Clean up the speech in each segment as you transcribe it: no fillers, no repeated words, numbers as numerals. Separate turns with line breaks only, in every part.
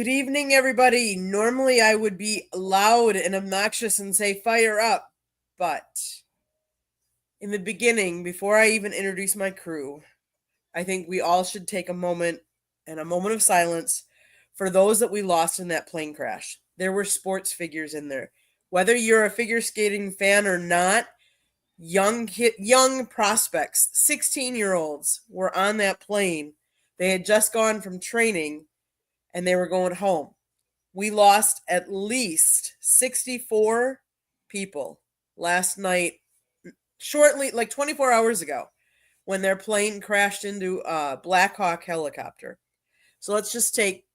Good evening, everybody. Normally, I would be loud and obnoxious and say fire up, but in the beginning, before I even introduce my crew, I think we all should take a moment and a moment of silence for those that we lost in that plane crash. There were sports figures in there. Whether you're a figure skating fan or not, young prospects, 16-year-olds were on that plane. They had just gone from training and they were going home. We lost at least 64 people last night, shortly, like 24 hours ago, when their plane crashed into a Black Hawk helicopter. So let's just take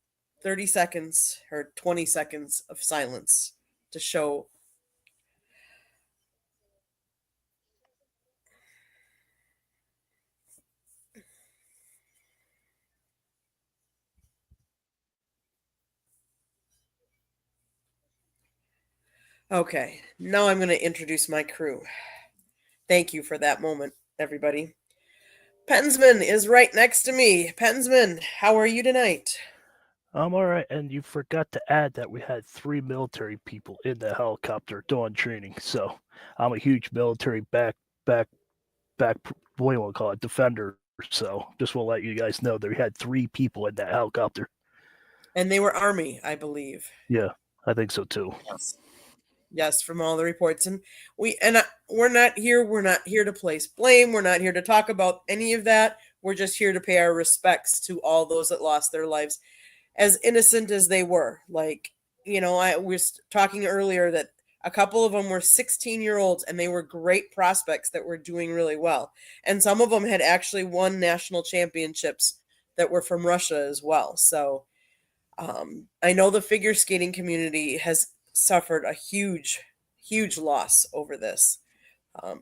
30 seconds or 20 seconds of silence to show. Okay, now I'm going to introduce my crew. Thank you for that moment, everybody. Pensman is right next to me. Pensman, how are you tonight?
I'm all right, and you forgot to add that we had 3 military people in the helicopter doing training. So I'm a huge military back back. What do you want to call it? Defender. So just want to let you guys know that we had 3 people in that helicopter.
And they were Army, I believe.
Yeah, I think so too.
Yes. Yes, from all the reports, and we're not here. We're not here to place blame. We're not here to talk about any of that. We're just here to pay our respects to all those that lost their lives, as innocent as they were. Like, I was talking earlier that a couple of them were 16-year-olds and they were great prospects that were doing really well, and some of them had actually won national championships that were from Russia as well. So I know the figure skating community has suffered a huge loss over this.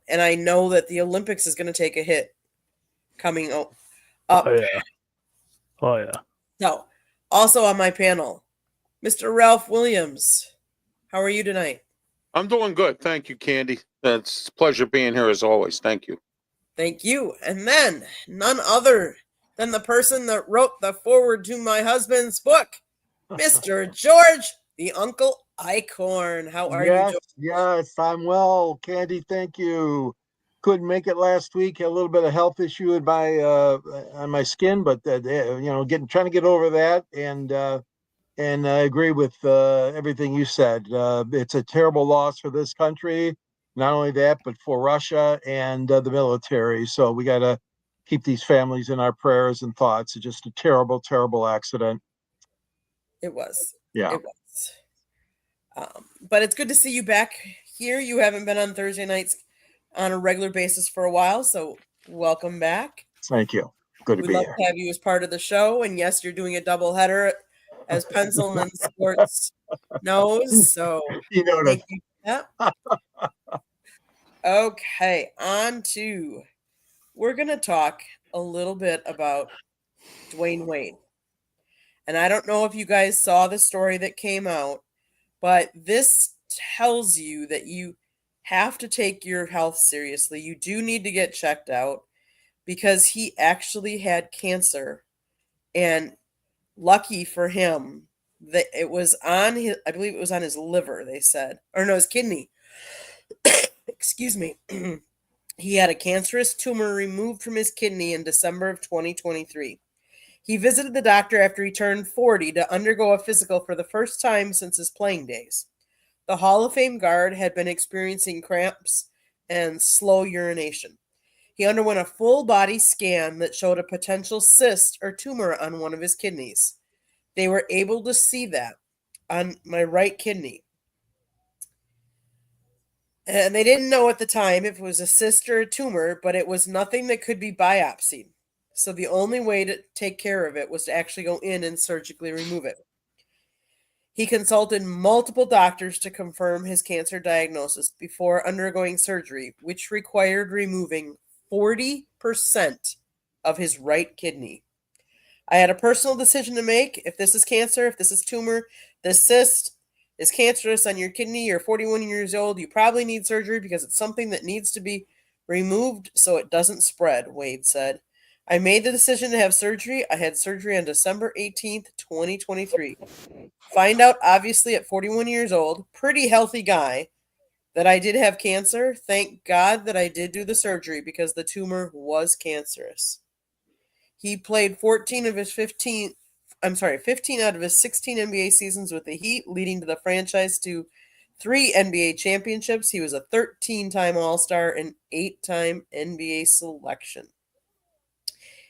And I know that the Olympics is going to take a hit coming
Oh
up.
yeah. Oh yeah.
So, also on my panel, Mr. Ralph Williams. How are you tonight?
I'm doing good. Thank you, Candy. It's a pleasure being here as always. Thank you.
Thank you. And then, none other than the person that wrote the foreword to my husband's book, Mr. George, the Uncle Icorn. How are you,
Yes,
George?
yes, I'm well, Candy. Thank you. Couldn't make it last week. Had a little bit of health issue in my on my skin, but getting trying to get over that. And I agree with everything you said. It's a terrible loss for this country. Not only that, but for Russia and the military. So we got to keep these families in our prayers and thoughts. It's just a terrible, terrible accident.
It was.
Yeah.
It was. But it's good to see you back here. You haven't been on Thursday nights on a regular basis for a while, so welcome back.
Thank you. Good to
We'd
be
love
here.
to have you as part of the show. And yes, you're doing a double header as Pencilman Sports knows. So
You
thank
noticed.
you for that. Okay, on to we're gonna talk a little bit about Dwayne Wade. And I don't know if you guys saw the story that came out, but this tells you that you have to take your health seriously. You do need to get checked out because he actually had cancer. And lucky for him that it was on his, I believe it was on his liver, they said, or no, his kidney. Excuse me. He had a cancerous tumor removed from his kidney in December of 2023. He visited the doctor after he turned 40 to undergo a physical for the first time since his playing days. The Hall of Fame guard had been experiencing cramps and slow urination. He underwent a full body scan that showed a potential cyst or tumor on one of his kidneys. They were able to see that on my right kidney. And they didn't know at the time if it was a cyst or a tumor, but it was nothing that could be biopsied. So the only way to take care of it was to actually go in and surgically remove it. He consulted multiple doctors to confirm his cancer diagnosis before undergoing surgery, which required removing 40% of his right kidney. I had a personal decision to make. If this is cancer, if this is tumor, this cyst is cancerous on your kidney, you're 41 years old, you probably need surgery because it's something that needs to be removed so it doesn't spread, Wade said. I made the decision to have surgery. I had surgery on December 18th, 2023. Find out, obviously, at 41 years old, pretty healthy guy, that I did have cancer. Thank God that I did do the surgery because the tumor was cancerous. He played 15 out of his 16 NBA seasons with the Heat, leading to the franchise to 3 NBA championships. He was a 13-time All-Star and 8-time NBA selection.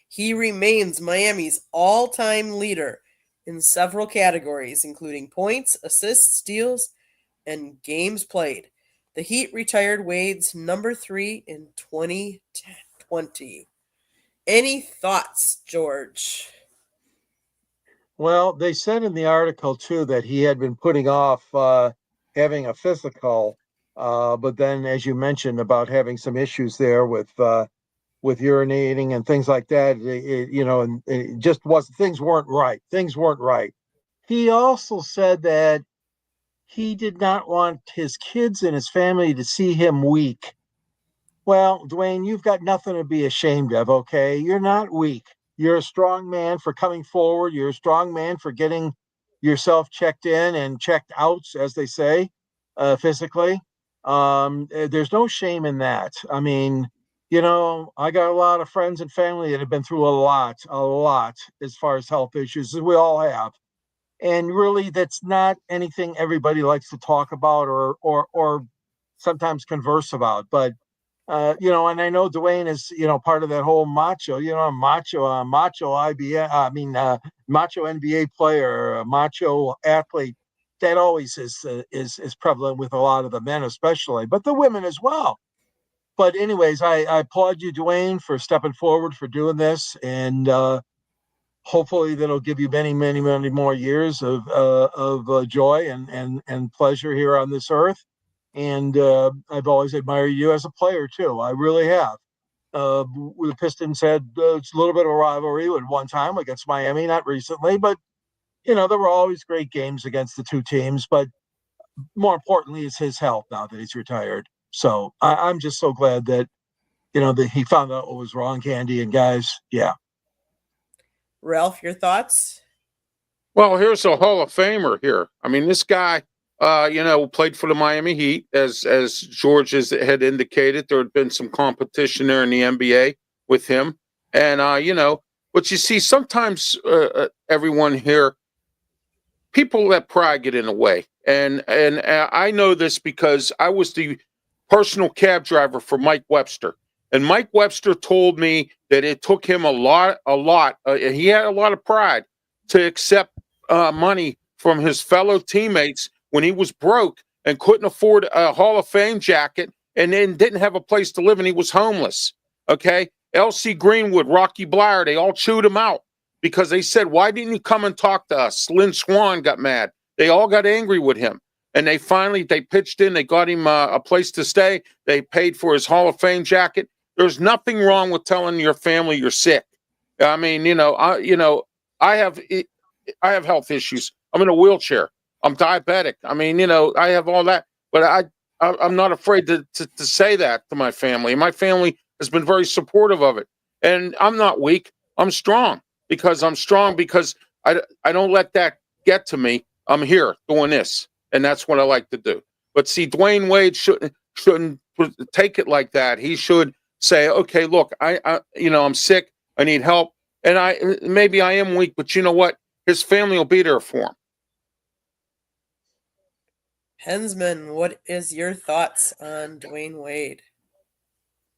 He remains Miami's all-time leader in several categories, including points, assists, steals, and games played. The Heat retired Wade's number 3 in 2020. Any thoughts, George?
Well, they said in the article too that he had been putting off having a physical, but then, as you mentioned, about having some issues there with urinating and things like that, and it just wasn't. Things weren't right. Things weren't right. He also said that he did not want his kids and his family to see him weak. Well, Dwayne, you've got nothing to be ashamed of, okay? You're not weak. You're a strong man for coming forward. You're a strong man for getting yourself checked in and checked out, as they say, physically. There's no shame in that. I mean, I got a lot of friends and family that have been through a lot as far as health issues, as we all have. And really, that's not anything everybody likes to talk about or sometimes converse about. But and I know Dwayne is, part of that whole macho, macho IBA, macho NBA player, macho athlete. That always is prevalent with a lot of the men, especially, but the women as well. But anyways, I applaud you, Dwayne, for stepping forward, for doing this, and hopefully that'll give you many, many, many more years of joy and pleasure here on this earth. And I've always admired you as a player too. I really have. The Pistons had it's a little bit of a rivalry at one time against Miami, not recently, but there were always great games against the two teams. But more importantly, is his health now that he's retired. So I'm just so glad that that he found out what was wrong, Candy and guys. Yeah.
Ralph, your thoughts?
Well, here's a Hall of Famer here. I mean, this guy, played for the Miami Heat, as George had indicated. There had been some competition there in the NBA with him, and but you see, sometimes everyone here, people let pride get in the way, and I know this because I was the personal cab driver for Mike Webster. And Mike Webster told me that it took him a lot. He had a lot of pride to accept money from his fellow teammates when he was broke and couldn't afford a Hall of Fame jacket and then didn't have a place to live and he was homeless. Okay. L.C. Greenwood, Rocky Bleier, they all chewed him out because they said, why didn't you come and talk to us? Lynn Swann got mad. They all got angry with him. And they pitched in. They got him a place to stay. They paid for his Hall of Fame jacket. There's nothing wrong with telling your family you're sick. I mean, I have health issues. I'm in a wheelchair. I'm diabetic. I mean, I have all that, but I'm not afraid to say that to my family. My family has been very supportive of it, and I'm not weak. I'm strong because I don't let that get to me. I'm here doing this, and that's what I like to do. But see, Dwayne Wade shouldn't take it like that. He should say, okay, look, I'm sick. I need help. And maybe I am weak, but you know what? His family will be there for him.
Hensman, what is your thoughts on Dwayne Wade?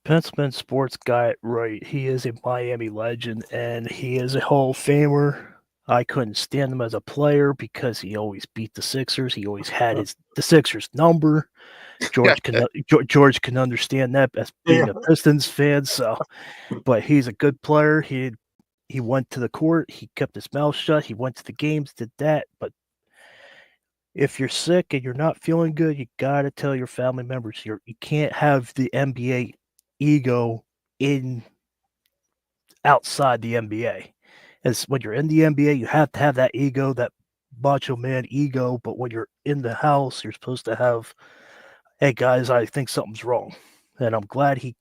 Penceman Sports got it right. He is a Miami legend, and he is a Hall of Famer. I couldn't stand him as a player because he always beat the Sixers. He always had the Sixers number. George can understand that as being a Pistons fan. So, but he's a good player. He went to the court. He kept his mouth shut. He went to the games, did that. But if you're sick and you're not feeling good, you gotta tell your family members. You can't have the NBA ego outside the NBA. As when you're in the NBA, you have to have that ego, that macho man ego. But when you're in the house, you're supposed to have, hey guys, I think something's wrong. And I'm glad he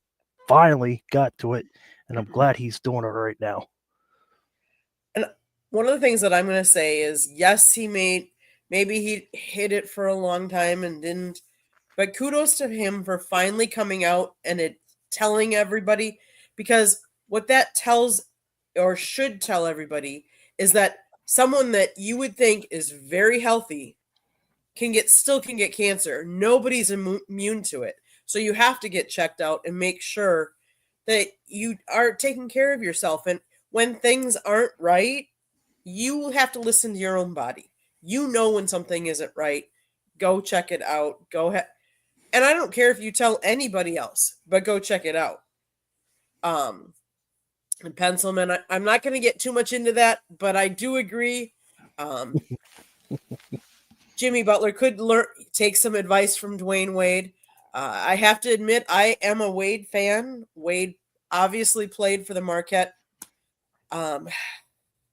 finally got to it. and I'm glad he's doing it right now.
And one of the things that I'm going to say is, yes, maybe he hid it for a long time and didn't, but kudos to him for finally coming out and telling everybody, because what that tells or should tell everybody is that someone that you would think is very healthy still can get cancer. Nobody's immune to it. So you have to get checked out and make sure that you are taking care of yourself. And when things aren't right, you have to listen to your own body. You know when something isn't right. Go check it out. Go ahead. And I don't care if you tell anybody else, but go check it out. And Pencilman, I'm not going to get too much into that, but I do agree. Jimmy Butler could take some advice from Dwayne Wade. I have to admit, I am a Wade fan. Wade obviously played for the Marquette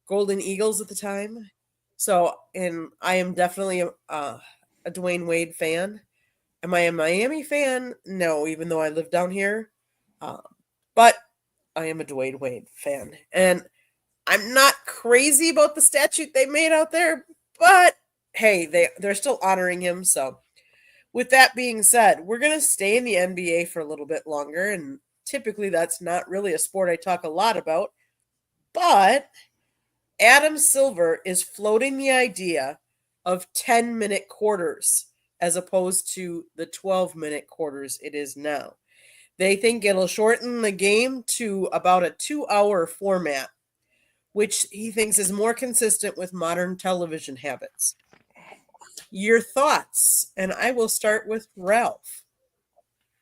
Golden Eagles at the time. So, and I am definitely a Dwayne Wade fan. Am I a Miami fan? No, even though I live down here. But I am a Dwayne Wade fan. And I'm not crazy about the statute they made out there, but hey, they're still honoring him. So with that being said, we're going to stay in the NBA for a little bit longer. And typically that's not really a sport I talk a lot about. But Adam Silver is floating the idea of 10-minute quarters as opposed to the 12-minute quarters it is now. They think it'll shorten the game to about a 2-hour format, which he thinks is more consistent with modern television habits. Your thoughts? And I will start with Ralph.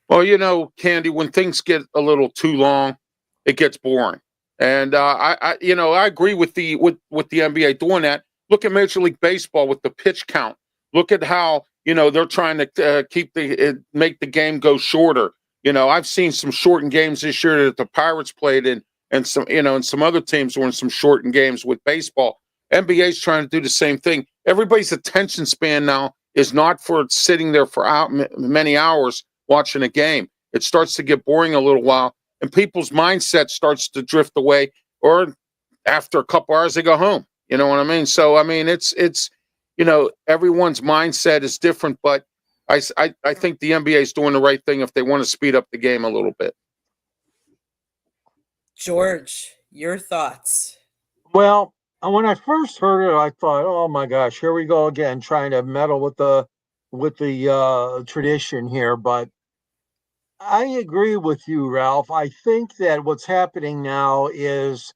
Well, Candy, when things get a little too long, it gets boring. And I agree with the NBA doing that. Look at Major League Baseball with the pitch count. Look at how they're trying to make the game go shorter. I've seen some shortened games this year that the Pirates played in, and some other teams were in some shortened games with baseball. NBA's trying to do the same thing. Everybody's attention span now is not for sitting there for many hours watching a game. It starts to get boring a little while, and people's mindset starts to drift away, or after a couple hours they go home. You know what I mean? So I mean, it's everyone's mindset is different, but I think the NBA is doing the right thing if they want to speed up the game a little bit.
George, your thoughts?
Well, when I first heard it, I thought, "Oh my gosh, here we go again, trying to meddle with the tradition here." But I agree with you, Ralph. I think that what's happening now is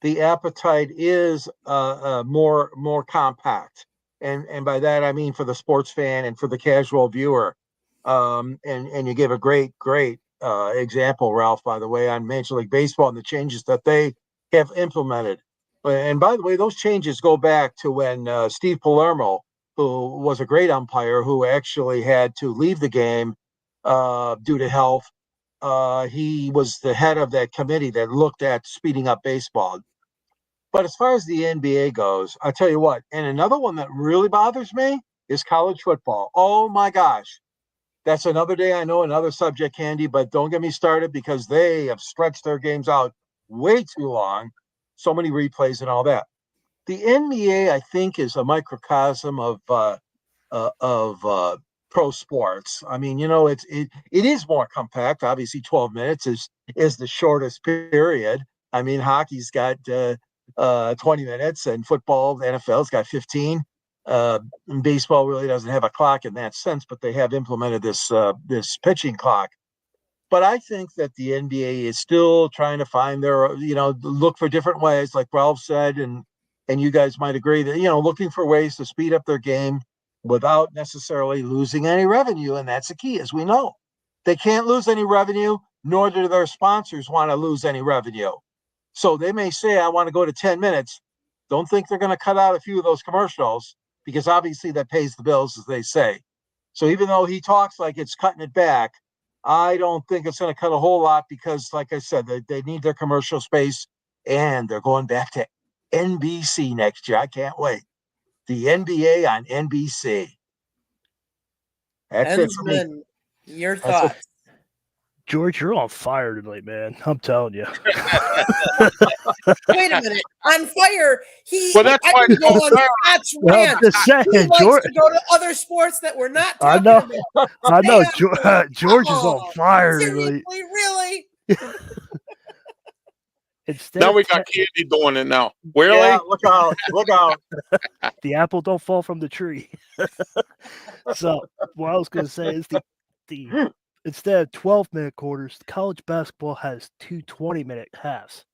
the appetite is more compact, and by that I mean for the sports fan and for the casual viewer. And you gave a great example, Ralph, by the way, on Major League Baseball and the changes that they have implemented. And by the way, those changes go back to when Steve Palermo, who was a great umpire, who actually had to leave the game due to health. He was the head of that committee that looked at speeding up baseball. But as far as the NBA goes, I tell you what, and another one that really bothers me is college football. Oh my gosh. That's another day, I know, another subject, Candy, but don't get me started because they have stretched their games out way too long. So many replays and all that. The NBA, I think, is a microcosm of pro sports. I mean, it is more compact. Obviously, 12 minutes is the shortest period. I mean, hockey's got 20 minutes, and football, the NFL's got 15. And baseball really doesn't have a clock in that sense, but they have implemented this pitching clock. But I think that the NBA is still trying to find look for different ways, like Ralph said, and you guys might agree that, looking for ways to speed up their game without necessarily losing any revenue. And that's the key, as we know. They can't lose any revenue, nor do their sponsors want to lose any revenue. So they may say, I want to go to 10 minutes. Don't think they're going to cut out a few of those commercials, because obviously that pays the bills, as they say. So even though he talks like it's cutting it back, I don't think it's going to cut a whole lot, because, like I said, they need their commercial space, and they're going back to NBC next year. I can't wait. The NBA on NBC. That's it for me.
Your thoughts?
George, you're on fire tonight, man. I'm telling you.
Wait a minute. On fire.
Well, that's
I
why
can go
it's
on
fire.
Scott's
Well, I'm
rant.
just saying,
He likes
George.
to go to other sports that we're not
I
talking
know.
about.
I know.
Damn,
George is
come
on fire
Seriously,
tonight.
really?
Instead
Now
of
we got Candy doing it now. Really?
Yeah, look out, look out.
the apple don't fall from the tree. So what I was going to say is the instead of 12-minute quarters, college basketball has 2 20-minute halves.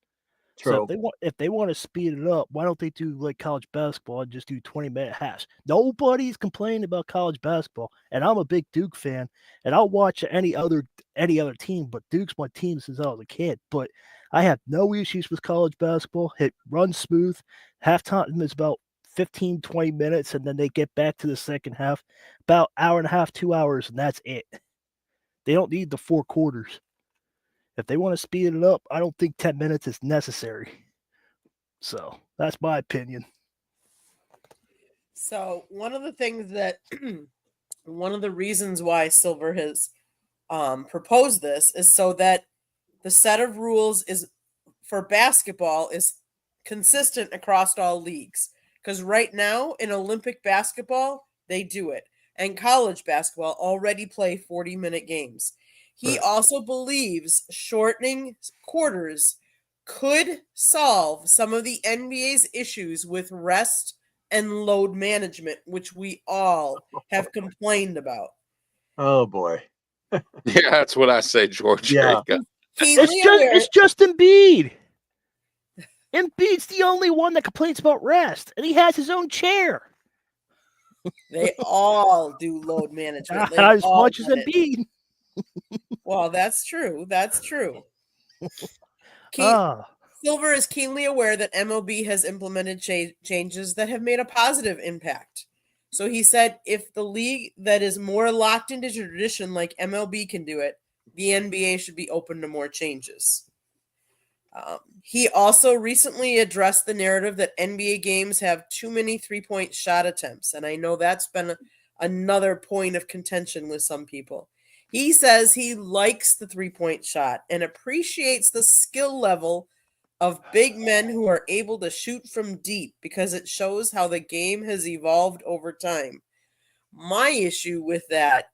So
True.
if they want to speed it up, why don't they do like college basketball and just do 20-minute halves? Nobody's complaining about college basketball, and I'm a big Duke fan, and I'll watch any other team, but Duke's my team since I was a kid. But I have no issues with college basketball. It runs smooth. Halftime is about 15, 20 minutes, and then they get back to the second half, about hour and a half, 2 hours, and that's it. They don't need the 4 quarters. If they want to speed it up, I don't think 10 minutes is necessary. So that's my opinion.
So one of the things that one of the reasons why Silver has proposed this is so that the set of rules is for basketball is consistent across all leagues. Because right now in Olympic basketball, they do it. And college basketball already play 40-minute games. He also believes shortening quarters could solve some of the NBA's issues with rest and load management, which we all have complained about.
Oh boy.
Yeah, that's what I say, George. There
Yeah.
you go.
It's just Embiid. Embiid's the only one that complains about rest, and he has his own chair.
They all do load management. They
Not as
all
much as
get it.
Embiid.
Well, that's true. That's true.
Ah,
Silver is keenly aware that MLB has implemented changes that have made a positive impact. So he said if the league that is more locked into tradition like MLB can do it, the NBA should be open to more changes. He also recently addressed the narrative that NBA games have too many three-point shot attempts, and I know that's been another point of contention with some people. He says he likes the three-point shot and appreciates the skill level of big men who are able to shoot from deep because it shows how the game has evolved over time. My issue with that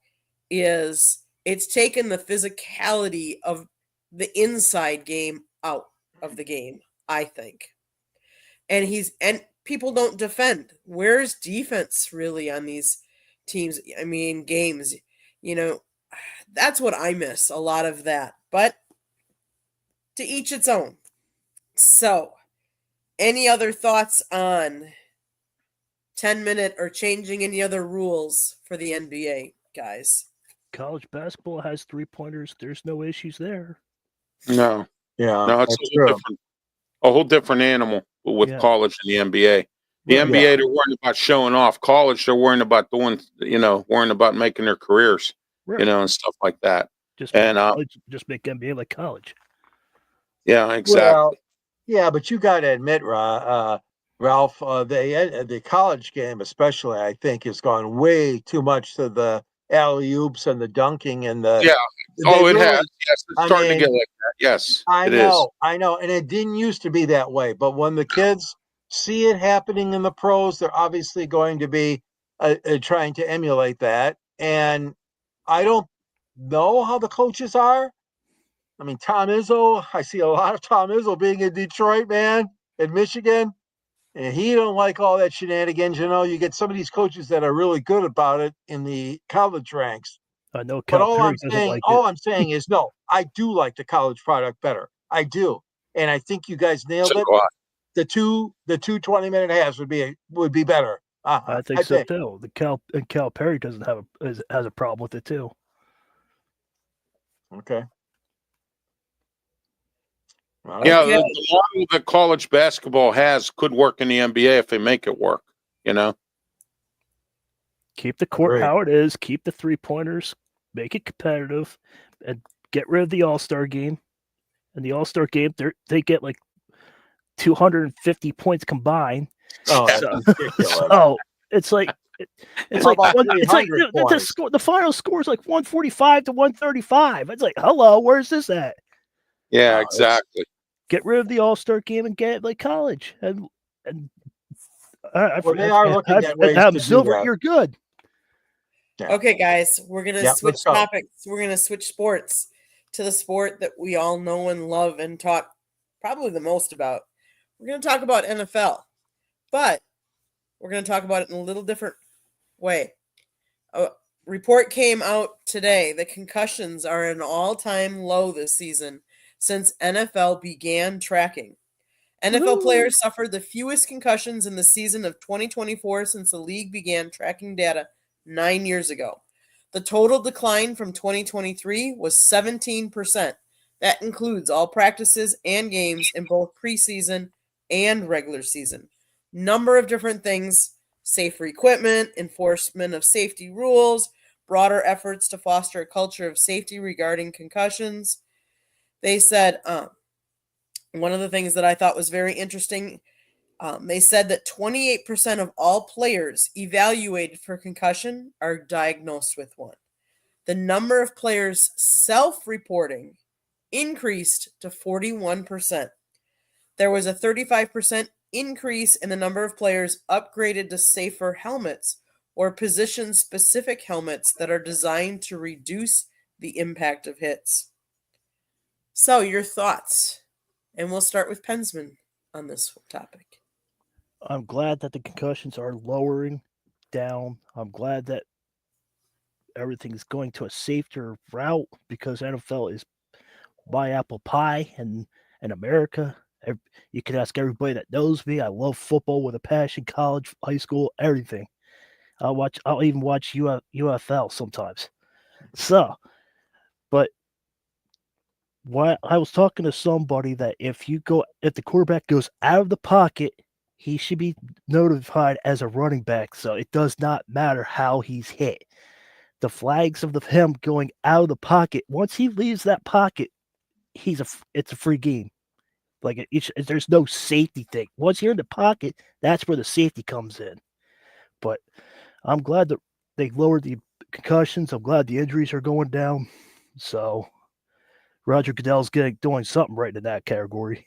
is it's taken the physicality of the inside game out of the game, I think. And people don't defend. Where's defense really on these teams? I mean, games, that's what I miss, a lot of that. But to each its own. So, any other thoughts on 10-minute or changing any other rules for the NBA, guys?
college basketball has 3-pointers. There's no issues there.
No,
Yeah.
no, it's
that's
a whole different animal with
Yeah.
college and the NBA. The
Right.
NBA, they're worrying about showing off. College, they're worrying about worrying about making their careers,
Right.
and stuff like that.
Just
And
just make NBA like college.
yeah, exactly.
Well, yeah, but you got to admit, Ralph, the college game especially, I think, has gone way too much to the alley oops and the dunking and the.
Yeah.
they
It
really-
has. Yes, it's
I
starting to
mean,
get like that. Yes,
I
it is.
know, and it didn't used to be that way. But when the kids see it happening in the pros, they're obviously going to be trying to emulate that. And I don't know how the coaches are. I mean, Tom Izzo, I see a lot of Tom Izzo being in Detroit, man, in Michigan, and he don't like all that shenanigans. You get some of these coaches that are really good about it in the college ranks.
I know
But
Cal Perry doesn't like it.
I'm saying is no, I do like the college product better. I do, and I think you guys nailed
So
it.
do I.
The two 20-minute halves would be better.
I think so too. Cal Perry doesn't has a problem with it too.
Okay. Well,
Yeah,
Okay.
the model that college basketball has could work in the NBA if they make it work.
Keep the court
Agreed.
how it is. Keep the 3-pointers. Make it competitive, and get rid of the All-Star game. And the All-Star game, they get like 250 points combined.
Oh, that's
So-
ridiculous.
So it's like It's
How
like
about
it's like
300
the
points?
score. The final score is like 145 to 135. It's like, hello, where's this at?
Yeah,
It's-
exactly.
Get rid of the All-Star game and get it like college, and
Well, they are looking at ways
Adam
to do
Silver,
that.
you're good.
Yeah.
Okay, guys, we're gonna
Yeah,
switch
let's go.
topics. We're gonna switch sports to the sport that we all know and love and talk probably the most about. We're gonna talk about NFL, but we're gonna talk about it in a little different way. A report came out today that concussions are at an all-time low this season since NFL began tracking. NFL
Woohoo.
players suffered the fewest concussions in the season of 2024 since the league began tracking data 9 years ago. The total decline from 2023 was 17%. That includes all practices and games in both preseason and regular season. Number of different things: safer equipment, enforcement of safety rules, broader efforts to foster a culture of safety regarding concussions. They said, one of the things that I thought was very interesting, they said that 28% of all players evaluated for concussion are diagnosed with one. The number of players self-reporting increased to 41%. There was a 35% increase in the number of players upgraded to safer helmets or position-specific helmets that are designed to reduce the impact of hits. So, your thoughts? And we'll start with Pensman on this topic.
I'm glad that the concussions are lowering down. I'm glad that everything's going to a safer route because NFL is my apple pie and in America. You can ask everybody that knows me. I love football with a passion, college, high school, everything. I'll even watch UFL sometimes. So, but what I was talking to somebody that if the quarterback goes out of the pocket, he should be notified as a running back. So it does not matter how he's hit. The flags of him going out of the pocket, once he leaves that pocket, it's a free game. Like there's no safety thing. Once you're in the pocket, that's where the safety comes in. But I'm glad that they lowered the concussions. I'm glad the injuries are going down. So Roger Goodell's doing something right in that category.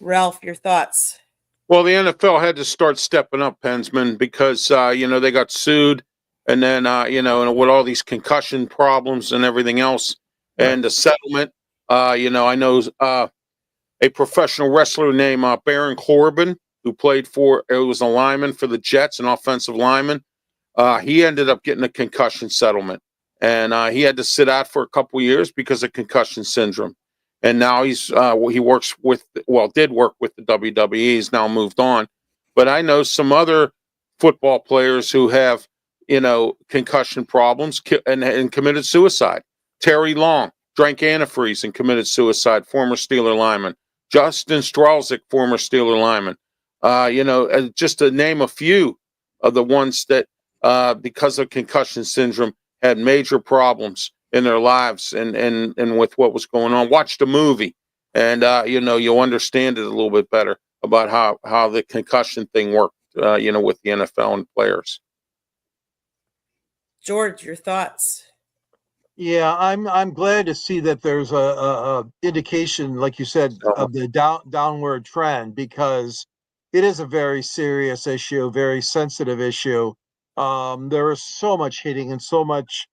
Ralph, your thoughts?
Well, the NFL had to start stepping up, Pensman, because they got sued, and then and with all these concussion problems and everything else, and the settlement. I know a professional wrestler named Baron Corbin, who was a lineman for the Jets, an offensive lineman. He ended up getting a concussion settlement, and he had to sit out for a couple of years because of concussion syndrome. And now he did work with the WWE. He's now moved on. But I know some other football players who have, concussion problems and committed suicide. Terry Long drank antifreeze and committed suicide, former Steeler lineman. Justin Stralzik, former Steeler lineman. Just to name a few of the ones that, because of concussion syndrome, had major problems in their lives and with what was going on. Watch the movie, and you'll understand it a little bit better about how the concussion thing worked. With the NFL and players.
George, your thoughts?
Yeah, I'm glad to see that there's a indication, like you said, of the downward trend, because it is a very serious issue, very sensitive issue. There is so much hitting and so much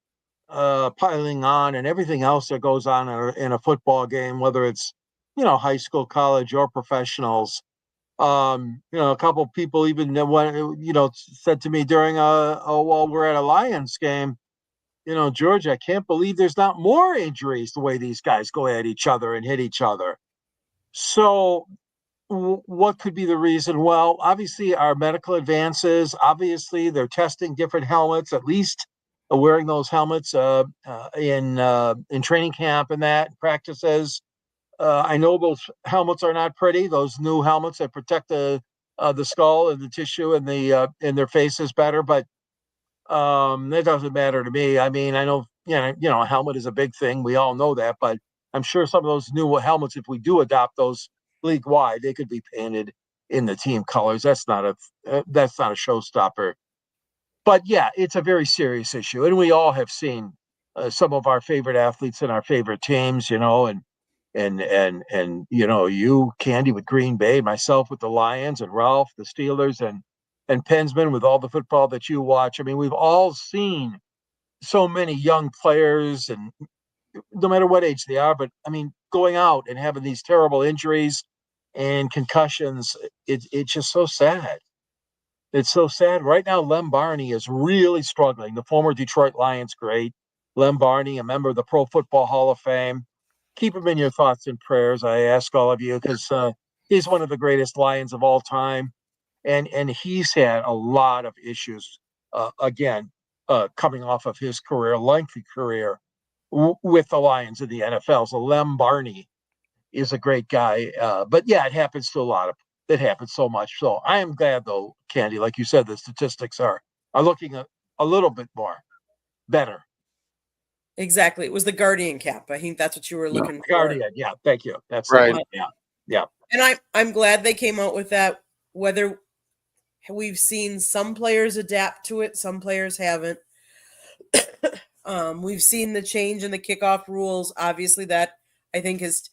piling on and everything else that goes on in a football game, whether it's high school, college, or professionals. A couple of people even said to me during while we're at a Lions game, George, I can't believe there's not more injuries the way these guys go at each other and hit each other. So what could be the reason? Well, obviously our medical advances, obviously they're testing different helmets, at least wearing those helmets in training camp and that practices. I know those helmets are not pretty. Those new helmets that protect the skull and the tissue and in their faces better, but that doesn't matter to me. I mean, I know a helmet is a big thing. We all know that, but I'm sure some of those new helmets, if we do adopt those league wide, they could be painted in the team colors. That's not a showstopper. But yeah, it's a very serious issue, and we all have seen some of our favorite athletes and our favorite teams, and you, Candy, with Green Bay, myself with the Lions, and Ralph, the Steelers, and Pensman with all the football that you watch. I mean, we've all seen so many young players, and no matter what age they are, but I mean, going out and having these terrible injuries and concussions, it's just so sad. It's so sad. Right now, Lem Barney is really struggling. The former Detroit Lions great, Lem Barney, a member of the Pro Football Hall of Fame. Keep him in your thoughts and prayers, I ask all of you, because he's one of the greatest Lions of all time. And he's had a lot of issues, coming off of his lengthy career with the Lions in the NFL. So Lem Barney is a great guy. But yeah, it happens to a lot of it happens so much. So I am glad, though, Candy, like you said, the statistics are looking a little bit more better.
Exactly. It was the Guardian cap. I think that's what you were looking for.
Guardian, yeah, thank you. That's
Right.
the one. Yeah.
And I'm glad they came out with that. Whether we've seen some players adapt to it, some players haven't. We've seen the change in the kickoff rules. Obviously, that I think has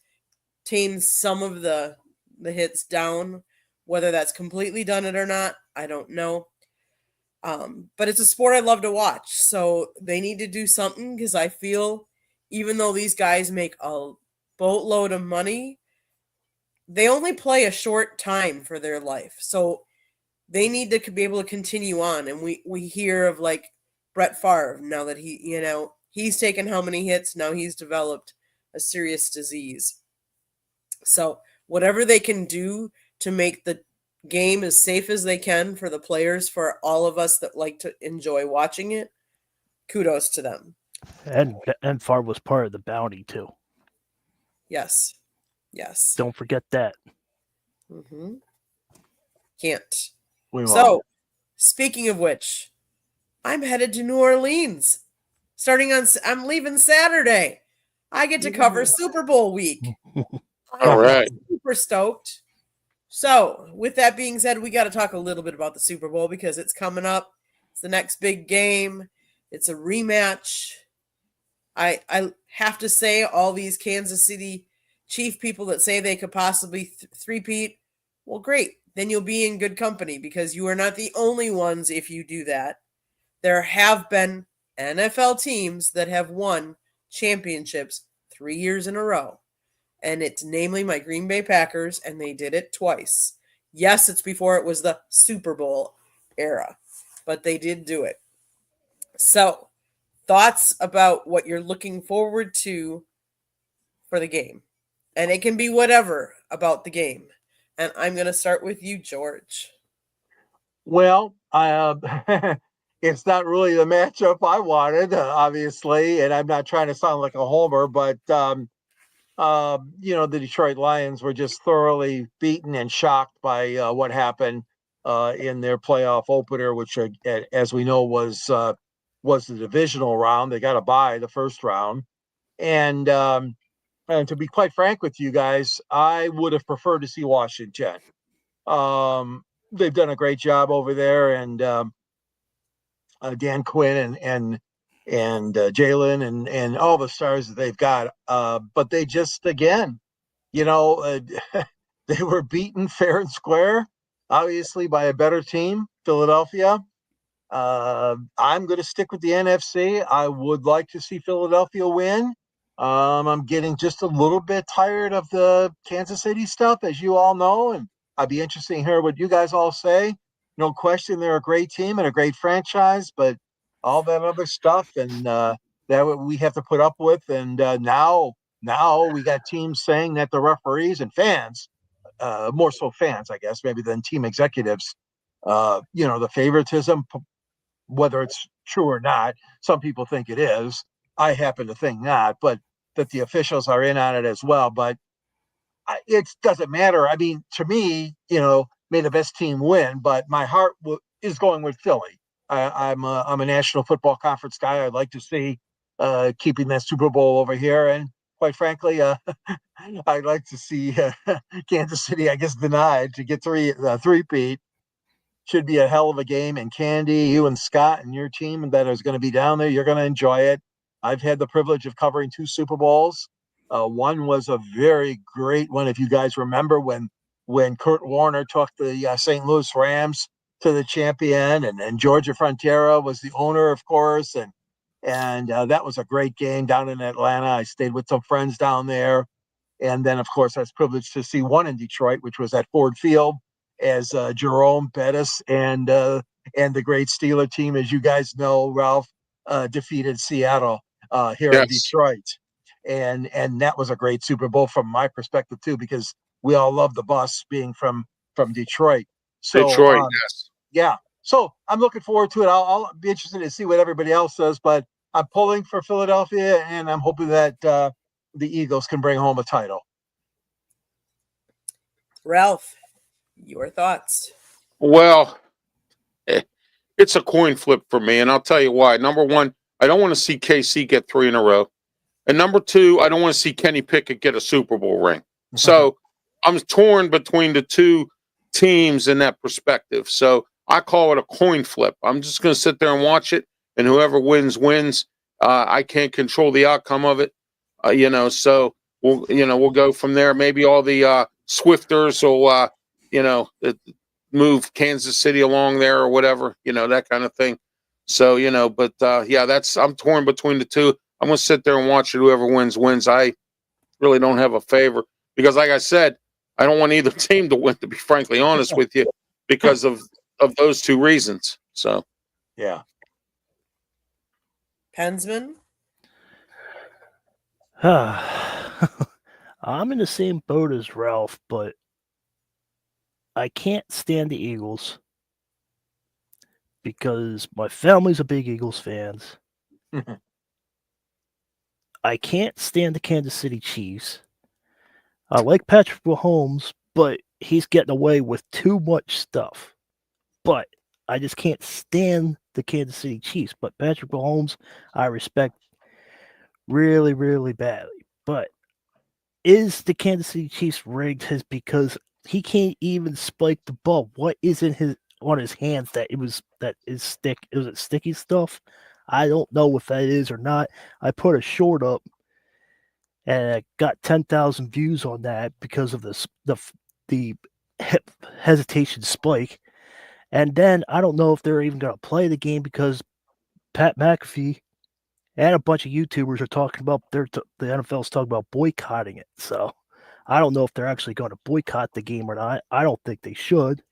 tamed some of the hits down. Whether that's completely done it or not, I don't know. But it's a sport I love to watch. So they need to do something, because I feel even though these guys make a boatload of money, they only play a short time for their life. So they need to be able to continue on. And we hear of like Brett Favre, now that he's taken how many hits, now he's developed a serious disease. So whatever they can do to make the game as safe as they can for the players, for all of us that like to enjoy watching it, kudos to them.
And Favre was part of the bounty too.
Yes.
Don't forget that.
Mm-hmm. Can't.
We won't.
So, speaking of which, I'm headed to New Orleans. I'm leaving Saturday. I get to cover Super Bowl week.
All right.
Super stoked. So, with that being said, we got to talk a little bit about the Super Bowl, because it's coming up. It's the next big game. It's a rematch. I have to say, all these Kansas City Chief people that say they could possibly three-peat, well, great. Then you'll be in good company, because you are not the only ones if you do that. There have been NFL teams that have won championships 3 years in a row. And it's namely my Green Bay Packers, and they did it twice. Yes, it's before it was the Super Bowl era, but they did do it. So, thoughts about what you're looking forward to for the game. And it can be whatever about the game. And I'm going to start with you, George.
Well, it's not really the matchup I wanted, obviously, and I'm not trying to sound like a homer, but the Detroit Lions were just thoroughly beaten and shocked by what happened in their playoff opener, which, as we know, was the divisional round. They got a bye the first round, and to be quite frank with you guys, I would have preferred to see Washington. They've done a great job over there, and Dan Quinn and Jalen and all the stars that they've got. But they just, again, they were beaten fair and square, obviously, by a better team, Philadelphia. I'm going to stick with the NFC. I would like to see Philadelphia win. I'm getting just a little bit tired of the Kansas City stuff, as you all know, and I'd be interested to hear what you guys all say. No question, they're a great team and a great franchise, but all that other stuff and that we have to put up with. And now we got teams saying that the referees and fans, more so fans, I guess, maybe than team executives, the favoritism, whether it's true or not, some people think it is. I happen to think not, but that the officials are in on it as well. But it doesn't matter. I mean, to me, may the best team win, but my heart is going with Philly. I'm a National Football Conference guy. I'd like to see keeping that Super Bowl over here. And quite frankly, I'd like to see Kansas City, I guess, denied to get three-peat. Should be a hell of a game. And Candy, you and Scott and your team that is going to be down there, you're going to enjoy it. I've had the privilege of covering 2 Super Bowls. One was a very great one, if you guys remember when Kurt Warner took the St. Louis Rams to the champion, and Georgia Frontiera was the owner, of course, and that was a great game down in Atlanta. I stayed with some friends down there, and then, of course, I was privileged to see one in Detroit, which was at Ford Field, as Jerome Bettis and the great Steeler team, as you guys know, Ralph, defeated Seattle here in
Yes.
Detroit, and that was a great Super Bowl from my perspective too, because we all love the bus being from Detroit. So
Detroit, yes.
yeah, so I'm looking forward to it. I'll be interested to see what everybody else says, but I'm pulling for Philadelphia, and I'm hoping that the Eagles can bring home a title.
Ralph, your thoughts?
Well, it's a coin flip for me, and I'll tell you why. Number one, I don't want to see KC get 3 in a row. And number two, I don't want to see Kenny Pickett get a Super Bowl ring. So I'm torn between the two teams in that perspective. So I call it a coin flip. I'm just going to sit there and watch it, and whoever wins, wins. I can't control the outcome of it, so we'll go from there. Maybe all the Swifters will, move Kansas City along there or whatever, that kind of thing. So, I'm torn between the two. I'm going to sit there and watch it. Whoever wins, wins. I really don't have a favor because, like I said, I don't want either team to win, to be frankly honest with you, because of those two reasons. So,
yeah.
Pensman?
I'm in the same boat as Ralph, but I can't stand the Eagles because my family's a big Eagles fans. I can't stand the Kansas City Chiefs. I like Patrick Mahomes, but he's getting away with too much stuff. But I just can't stand the Kansas City Chiefs. But Patrick Mahomes, I respect really, really badly. But is the Kansas City Chiefs rigged? Because he can't even spike the ball. What is in on his hands that is sticky stuff? I don't know if that is or not. I put a short up and I got 10,000 views on that because of the hesitation spike. And then I don't know if they're even going to play the game because Pat McAfee and a bunch of YouTubers are talking about the NFL's talking about boycotting it. So I don't know if they're actually going to boycott the game or not. I don't think they should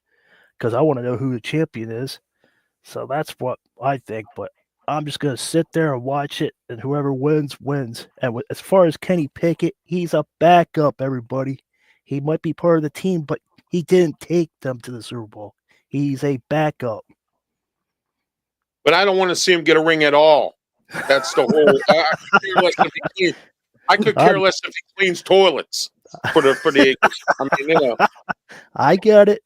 because I want to know who the champion is. So that's what I think. But I'm just going to sit there and watch it, and whoever wins, wins. And as far as Kenny Pickett, he's a backup, everybody. He might be part of the team, but he didn't take them to the Super Bowl. He's a backup.
But I don't want to see him get a ring at all. That's the whole. I could care less if he cleans toilets for the Eagles. I mean,
I get it.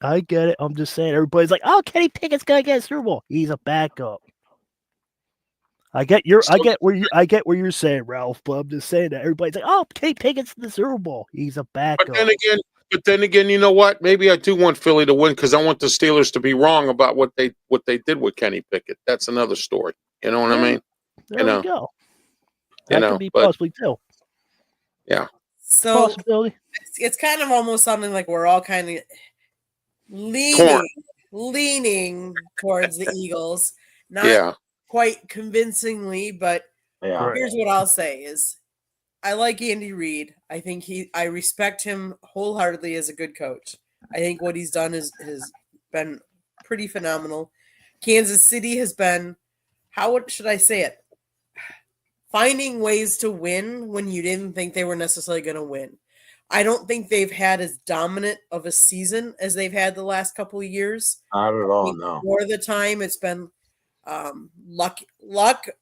I'm just saying, everybody's like, "Oh, Kenny Pickett's gonna get a Super Bowl." He's a backup. I get where you're saying, Ralph, but I'm just saying that everybody's like, "Oh, Kenny Pickett's in the Super Bowl." He's a backup.
But then again, you know what? Maybe I do want Philly to win because I want the Steelers to be wrong about what they did with Kenny Pickett. That's another story. You know what I mean?
There we go.
That
could be possibly too.
Yeah.
So
possibility.
It's kind of almost something like we're all kind of leaning towards the Eagles. Not quite convincingly, but here's what I'll say is I like Andy Reid. I think I respect him wholeheartedly as a good coach. I think what he's done has been pretty phenomenal. Kansas City has been, should I say it? Finding ways to win when you didn't think they were necessarily going to win. I don't think they've had as dominant of a season as they've had the last couple of years.
Not at all, no.
More of the time, it's been luck.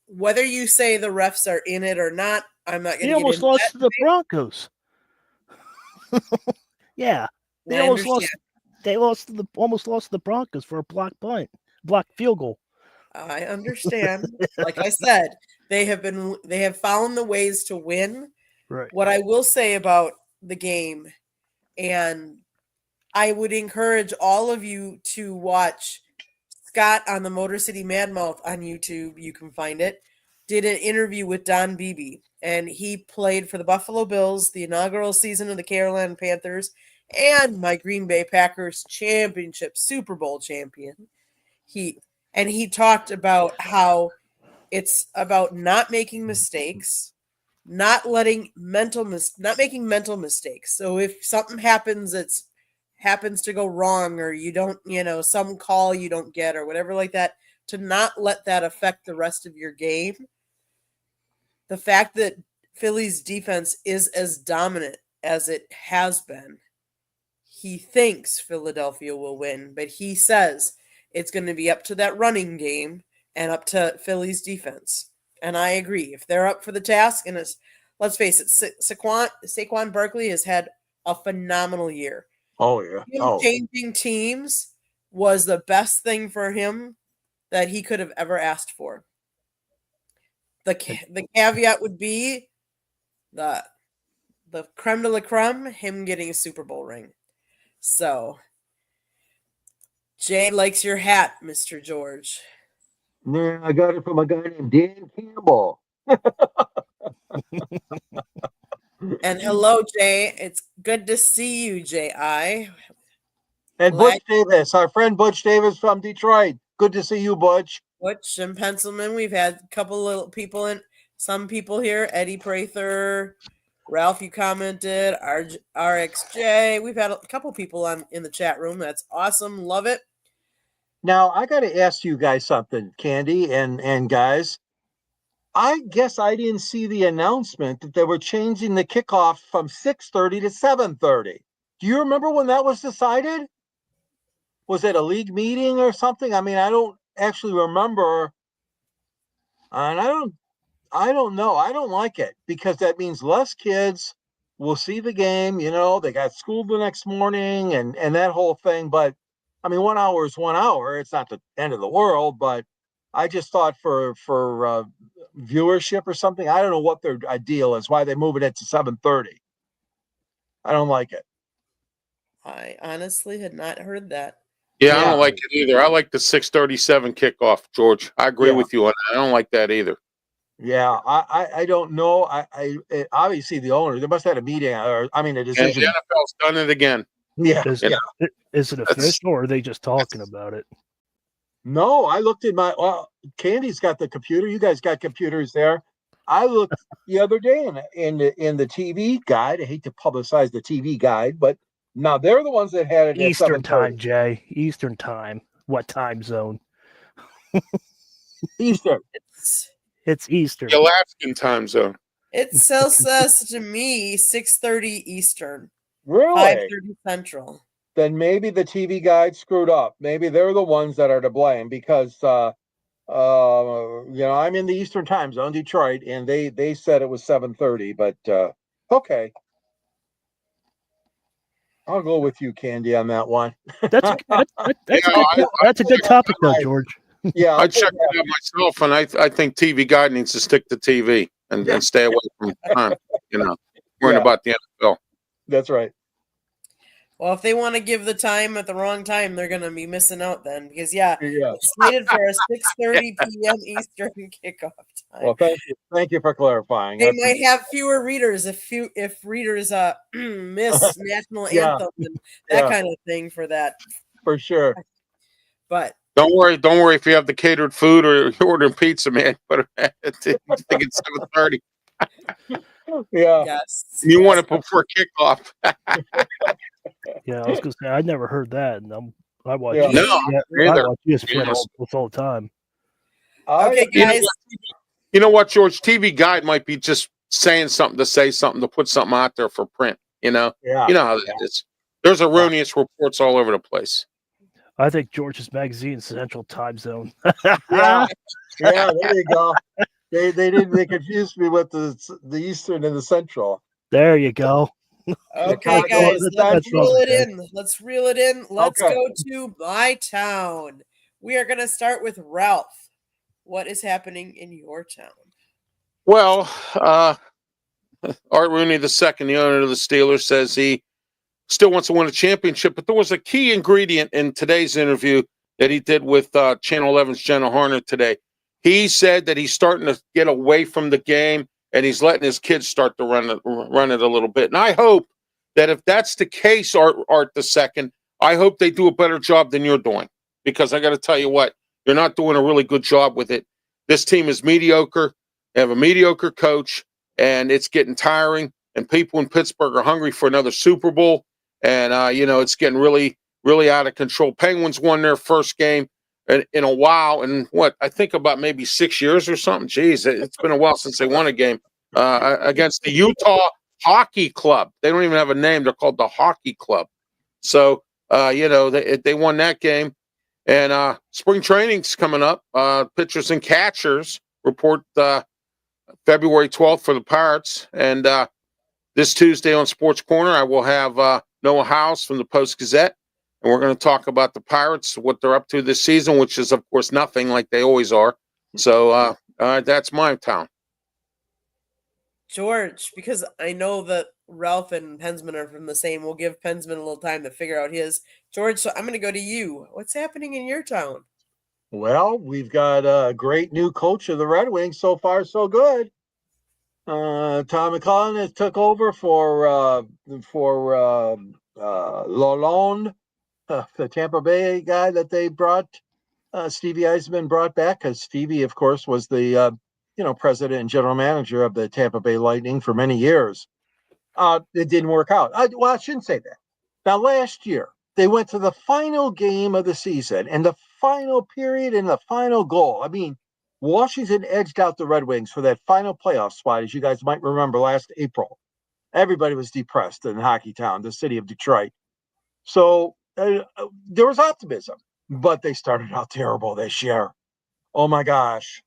Whether you say the refs are in it or not, I'm not going to.
They almost lost to the Broncos. Yeah, they almost lost. They almost lost to the Broncos for a block field goal.
I understand. Like I said, they have found the ways to win.
Right.
What I will say about the game. And I would encourage all of you to watch Scott on the Motor City Mad Mouth on YouTube. You can find it. Did an interview with Don Beebe, and he played for the Buffalo Bills, the inaugural season of the Carolina Panthers, and my Green Bay Packers championship Super Bowl champion. He talked about how it's about not making mistakes, not making mental mistakes. So if something happens happens to go wrong, or you don't, some call you don't get or whatever like that, to not let that affect the rest of your game. The fact that Philly's defense is as dominant as it has been, he thinks Philadelphia will win, but he says it's going to be up to that running game and up to Philly's defense. And I agree. If they're up for the task, and let's face it, Saquon Barkley has had a phenomenal year.
Oh, yeah.
Him changing teams was the best thing for him that he could have ever asked for. The caveat would be the creme de la creme, him getting a Super Bowl ring. So, Jay likes your hat, Mr. George.
Yeah, I got it from a guy named Dan Campbell.
And hello, Jay. It's good to see you, J.I.
And Butch Davis, our friend Butch Davis from Detroit. Good to see you, Butch.
Butch and Pencilman. We've had a couple little people some people here. Eddie Prather, Ralph, you commented, RXJ. We've had a couple people in the chat room. That's awesome. Love it.
Now, I got to ask you guys something, Candy and guys. I guess I didn't see the announcement that they were changing the kickoff from 6:30 to 7:30. Do you remember when that was decided? Was it a league meeting or something? I mean, I don't actually remember. And I don't know. I don't like it because that means less kids will see the game. They got school the next morning and that whole thing. But I mean, 1 hour is 1 hour. It's not the end of the world, but I just thought for viewership or something, I don't know what their ideal is, why they move it to 7:30. I don't like it.
I honestly had not heard that.
Yeah, I don't like it either. I like the 6:37 kickoff, George. I agree with you on that. I don't like that either.
Yeah, I don't know. Obviously the owner, they must have had a meeting, or I mean a decision.
And the NFL's done it again.
Yeah.
Is it official, or are they just talking about it?
No, I looked at Candy's got the computer. You guys got computers there. I looked the other day in the TV guide. I hate to publicize the TV guide, but now they're the ones that had it
Eastern
at
time, Jay. Eastern time. What time zone?
Eastern.
It's Eastern.
The Alaskan time zone.
It still says to me 6:30 Eastern.
Really?
5:30 Central.
Then maybe the TV guide screwed up. Maybe they're the ones that are to blame because I'm in the Eastern time zone, Detroit, and they said it was 7:30, but okay. I'll go with you, Candy, on that one.
That's a good topic, though, George.
Yeah,
I checked it out myself, and I think TV guide needs to stick to TV and stay away from time. Worrying about the NFL.
That's right.
Well, if they want to give the time at the wrong time, they're going to be missing out then. Because, it's slated for a 6:30 p.m. Eastern kickoff time.
Well, thank you for clarifying.
They might have fewer readers if readers miss national anthem and that kind of thing for that.
For sure.
But
don't worry if you have the catered food or you're ordering pizza, man. But I think it's 7:30.
Yeah.
Yes.
You want it before kickoff.
Yeah, I was gonna say I never heard that, and I watch.
I
watch ESPN all the time.
Okay, guys.
You know what, George? TV Guide might be just saying something to say something to put something out there for print.
Yeah.
You know how that is. There's erroneous reports all over the place.
I think George's Magazine Central Time Zone.
Yeah, there you go. They confused me with the Eastern and the Central.
There you go.
Okay, guys, let's reel it in. Let's go to my town. We are going to start with Ralph. What is happening in your town?
Well, Art Rooney II, the owner of the Steelers, says he still wants to win a championship. But there was a key ingredient in today's interview that he did with Channel 11's Jenna Harner today. He said that he's starting to get away from the game and he's letting his kids start to run it a little bit. And I hope that if that's the case, Art II, I hope they do a better job than you're doing. Because I got to tell you what, you're not doing a really good job with it. This team is mediocre. They have a mediocre coach, and it's getting tiring. And people in Pittsburgh are hungry for another Super Bowl. And, it's getting really, really out of control. Penguins won their first game in a while. And I think about maybe 6 years or something. Jeez, it's been a while since they won a game against the Utah Hockey Club. They don't even have a name. They're called the Hockey Club. So, they won that game. And spring training's coming up. Pitchers and catchers report February 12th for the Pirates. And this Tuesday on Sports Corner, I will have Noah House from the Post-Gazette. And we're going to talk about the Pirates, what they're up to this season, which is, of course, nothing like they always are. So that's my town.
George, because I know that Ralph and Pensman are from the same, we'll give Pensman a little time to figure out his. George, so I'm going to go to you. What's happening in your town?
Well, we've got a great new coach of the Red Wings. So far, so good. Tom McCullen has took over for Lalonde, the Tampa Bay guy that they brought. Stevie Eisman brought back, because Stevie, of course, was the president and general manager of the Tampa Bay Lightning for many years. It didn't work out. I shouldn't say that. Now, last year, they went to the final game of the season and the final period and the final goal. I mean, Washington edged out the Red Wings for that final playoff spot, as you guys might remember last April. Everybody was depressed in Hockey Town, the city of Detroit. So there was optimism, but they started out terrible this year. Oh, my gosh.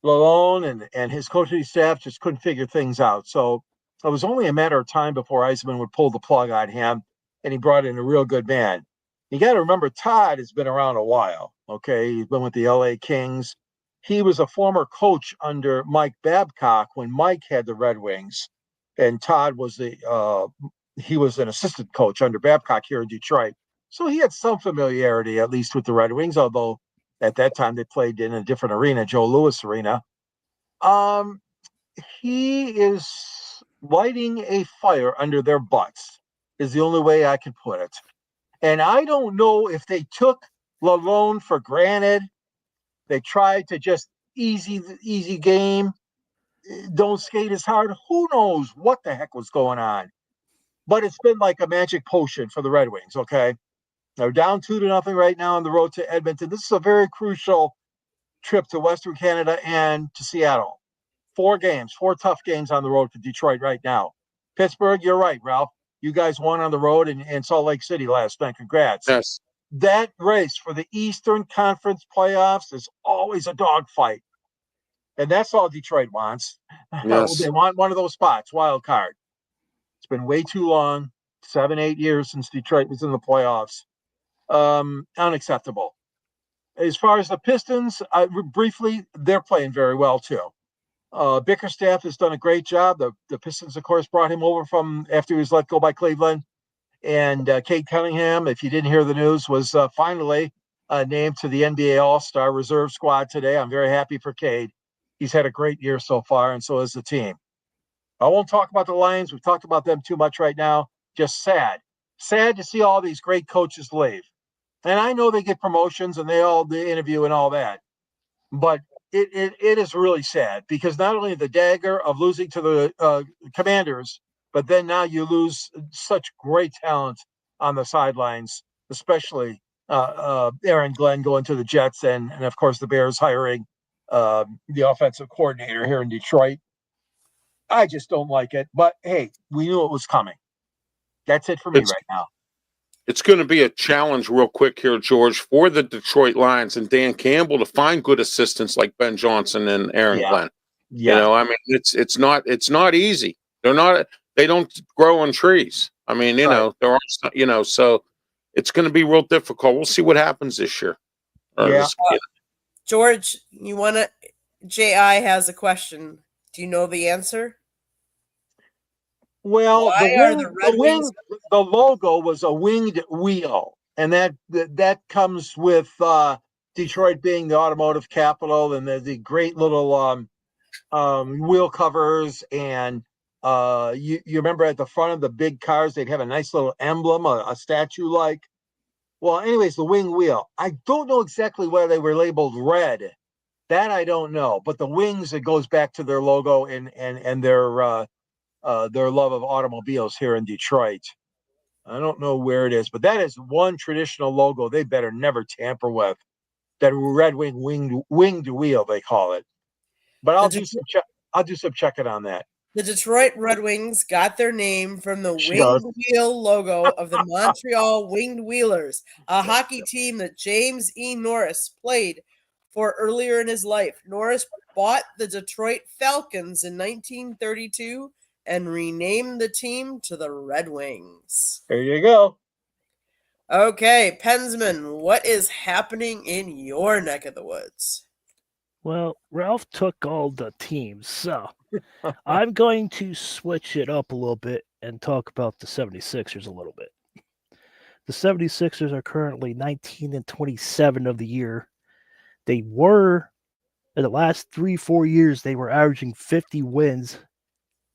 Lalonde and his coaching staff just couldn't figure things out. So it was only a matter of time before Eisman would pull the plug on him, and he brought in a real good man. You got to remember, Todd has been around a while, okay? He's been with the LA Kings. He was a former coach under Mike Babcock when Mike had the Red Wings, and Todd was he was an assistant coach under Babcock here in Detroit. So he had some familiarity, at least with the Red Wings, although at that time they played in a different arena, Joe Louis Arena. He is lighting a fire under their butts, is the only way I can put it. And I don't know if they took Lalonde for granted. They tried to just easy game, don't skate as hard. Who knows what the heck was going on? But it's been like a magic potion for the Red Wings, okay? They're down 2-0 right now on the road to Edmonton. This is a very crucial trip to Western Canada and to Seattle. 4 tough games on the road for Detroit right now. Pittsburgh, you're right, Ralph. You guys won on the road in Salt Lake City last night. Congrats.
Yes.
That race for the Eastern Conference playoffs is always a dogfight. And that's all Detroit wants.
Yes.
They want one of those spots, wild card. It's been way too long, 7-8 years since Detroit was in the playoffs. Unacceptable. As far as the Pistons, briefly, they're playing very well too. Bickerstaff has done a great job. The Pistons, of course, brought him over from after he was let go by Cleveland. And Cade Cunningham, if you didn't hear the news, was finally named to the NBA All-Star Reserve Squad today. I'm very happy for Cade. He's had a great year so far, and so has the team. I won't talk about the Lions. We've talked about them too much right now. Just sad. Sad to see all these great coaches leave. And I know they get promotions and they interview and all that. But it is really sad, because not only the dagger of losing to the Commanders, but then now you lose such great talent on the sidelines, especially Aaron Glenn going to the Jets, and of course the Bears hiring the offensive coordinator here in Detroit. I just don't like it. But hey, we knew it was coming. That's it for me right now.
It's going to be a challenge real quick here, George, for the Detroit Lions and Dan Campbell to find good assistants like Ben Johnson and Aaron Glenn.
Yeah.
You know, I mean, it's not easy. They don't grow on trees. I mean, you know, there are, so it's going to be real difficult. We'll see what happens this year.
George, J.I. has a question. Do you know the answer?
Well,
Why are the Red Wings?
the logo was a winged wheel, and that comes with Detroit being the automotive capital, and the great little wheel covers, and you remember at the front of the big cars they'd have a nice little emblem, a statue like. Well, anyways, the wing wheel. I don't know exactly why they were labeled red. That I don't know, but the wings, it goes back to their logo and their love of automobiles here in Detroit. I don't know where it is, but that is one traditional logo they better never tamper with. That Red Wing winged wheel, they call it. But I'll do some checking on that.
The Detroit Red Wings got their name from the
She
winged
does.
wheel logo of the Montreal Winged Wheelers, a hockey team that James E. Norris played for earlier in his life. Norris bought the Detroit Falcons in 1932 and renamed the team to the Red Wings.
There you go.
Okay, Pensman, what is happening in your neck of the woods?
Well, Ralph took all the teams, so I'm going to switch it up a little bit and talk about the 76ers a little bit. The 76ers are currently 19-27 of the year. They were, in the last 3-4 years, they were averaging 50 wins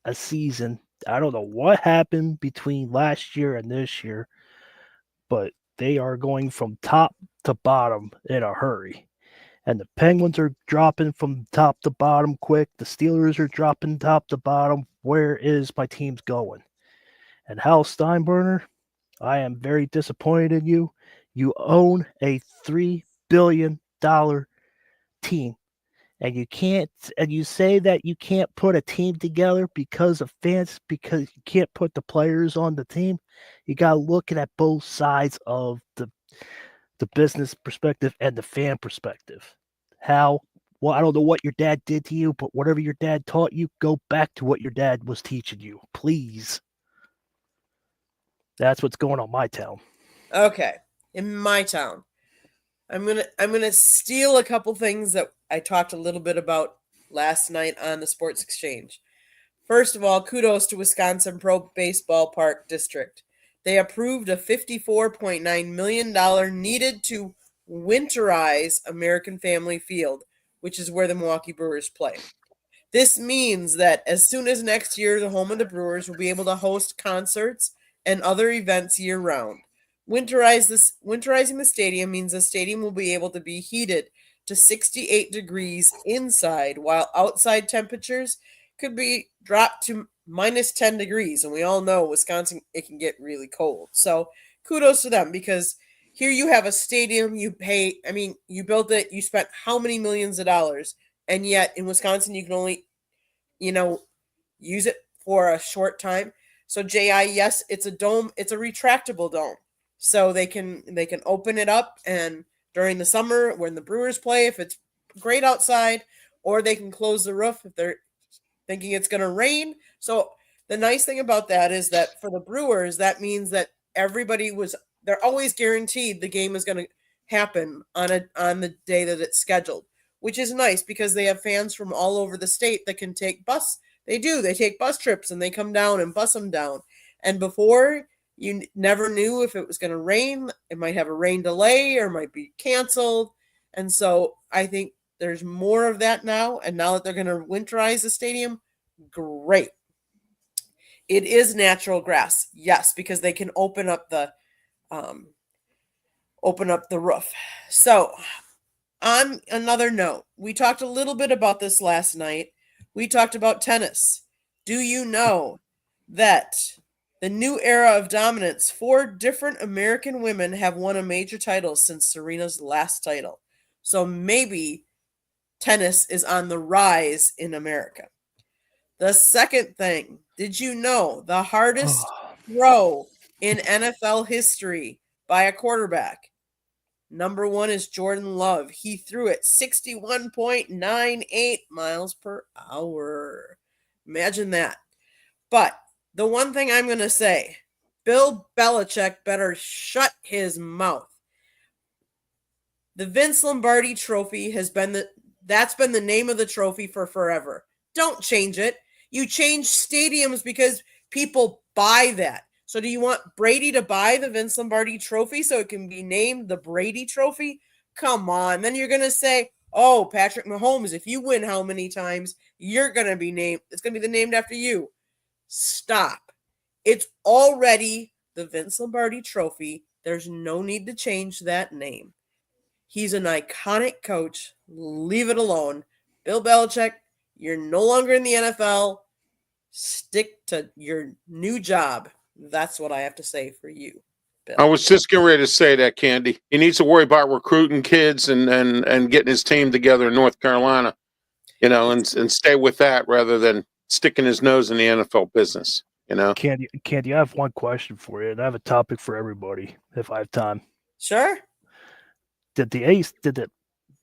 a season. I don't know what happened between last year and this year, but they are going from top to bottom in a hurry. And the Penguins are dropping from top to bottom quick. The Steelers are dropping top to bottom. Where is my teams going? And Hal Steinbrenner, I am very disappointed in you. You own a $3 billion team. And you say that you can't put a team together because of fans, because you can't put the players on the team. You got to look at both sides of the business perspective and the fan perspective. How, well, I don't know what your dad did to you, but whatever your dad taught you, go back to what your dad was teaching you, please. That's what's going on in my town.
Okay, in my town, I'm gonna steal a couple things that I talked a little bit about last night on the Sports Exchange. First of all, kudos to Wisconsin Pro Baseball Park District. They approved a $54.9 million needed to winterize American Family Field, which is where the Milwaukee Brewers play. This means that as soon as next year, the home of the Brewers will be able to host concerts and other events year-round. Winterizing the stadium means the stadium will be able to be heated to 68 degrees inside, while outside temperatures could be dropped to minus 10 degrees. And we all know Wisconsin, it can get really cold. So kudos to them, because here you have a stadium, you built it, you spent how many millions of dollars, and yet in Wisconsin you can only, use it for a short time. So JI, yes, it's a dome, it's a retractable dome. So they can open it up, and during the summer when the Brewers play, if it's great outside, or they can close the roof if they're thinking it's going to rain. So the nice thing about that is that for the Brewers, that means that they're always guaranteed the game is going to happen on the day that it's scheduled, which is nice because they have fans from all over the state that can take bus. They take bus trips and they come down and bus them down. And before, you never knew if it was going to rain. It might have a rain delay or might be canceled. And so I think there's more of that now. And now that they're going to winterize the stadium, great. It is natural grass, yes, because they can open up the roof. So on another note, we talked a little bit about this last night. We talked about tennis. Do you know that the new era of dominance, 4 different American women have won a major title since Serena's last title? So maybe tennis is on the rise in America. The second thing, did you know the hardest throw in NFL history by a quarterback? Number 1 is Jordan Love. He threw it 61.98 miles per hour. Imagine that. But the one thing I'm going to say, Bill Belichick better shut his mouth. The Vince Lombardi trophy that's been the name of the trophy for forever. Don't change it. You change stadiums because People buy that. So do you want Brady to buy the Vince Lombardi trophy so it can be named the Brady Trophy? Come on. Then you're going to say, oh, Patrick Mahomes, if you win how many times, you're going to be named. It's going to be named after you. Stop. It's already the Vince Lombardi Trophy. There's no need to change that name. He's an iconic coach. Leave it alone. Bill Belichick, you're no longer in the NFL. Stick to your new job. That's what I have to say for you, Bill.
I was just getting ready to say that, Candy. He needs to worry about recruiting kids and getting his team together in North Carolina, and stay with that rather than sticking his nose in the NFL business,
Candy, I have one question for you, and I have a topic for everybody if I have time.
Sure.
Did the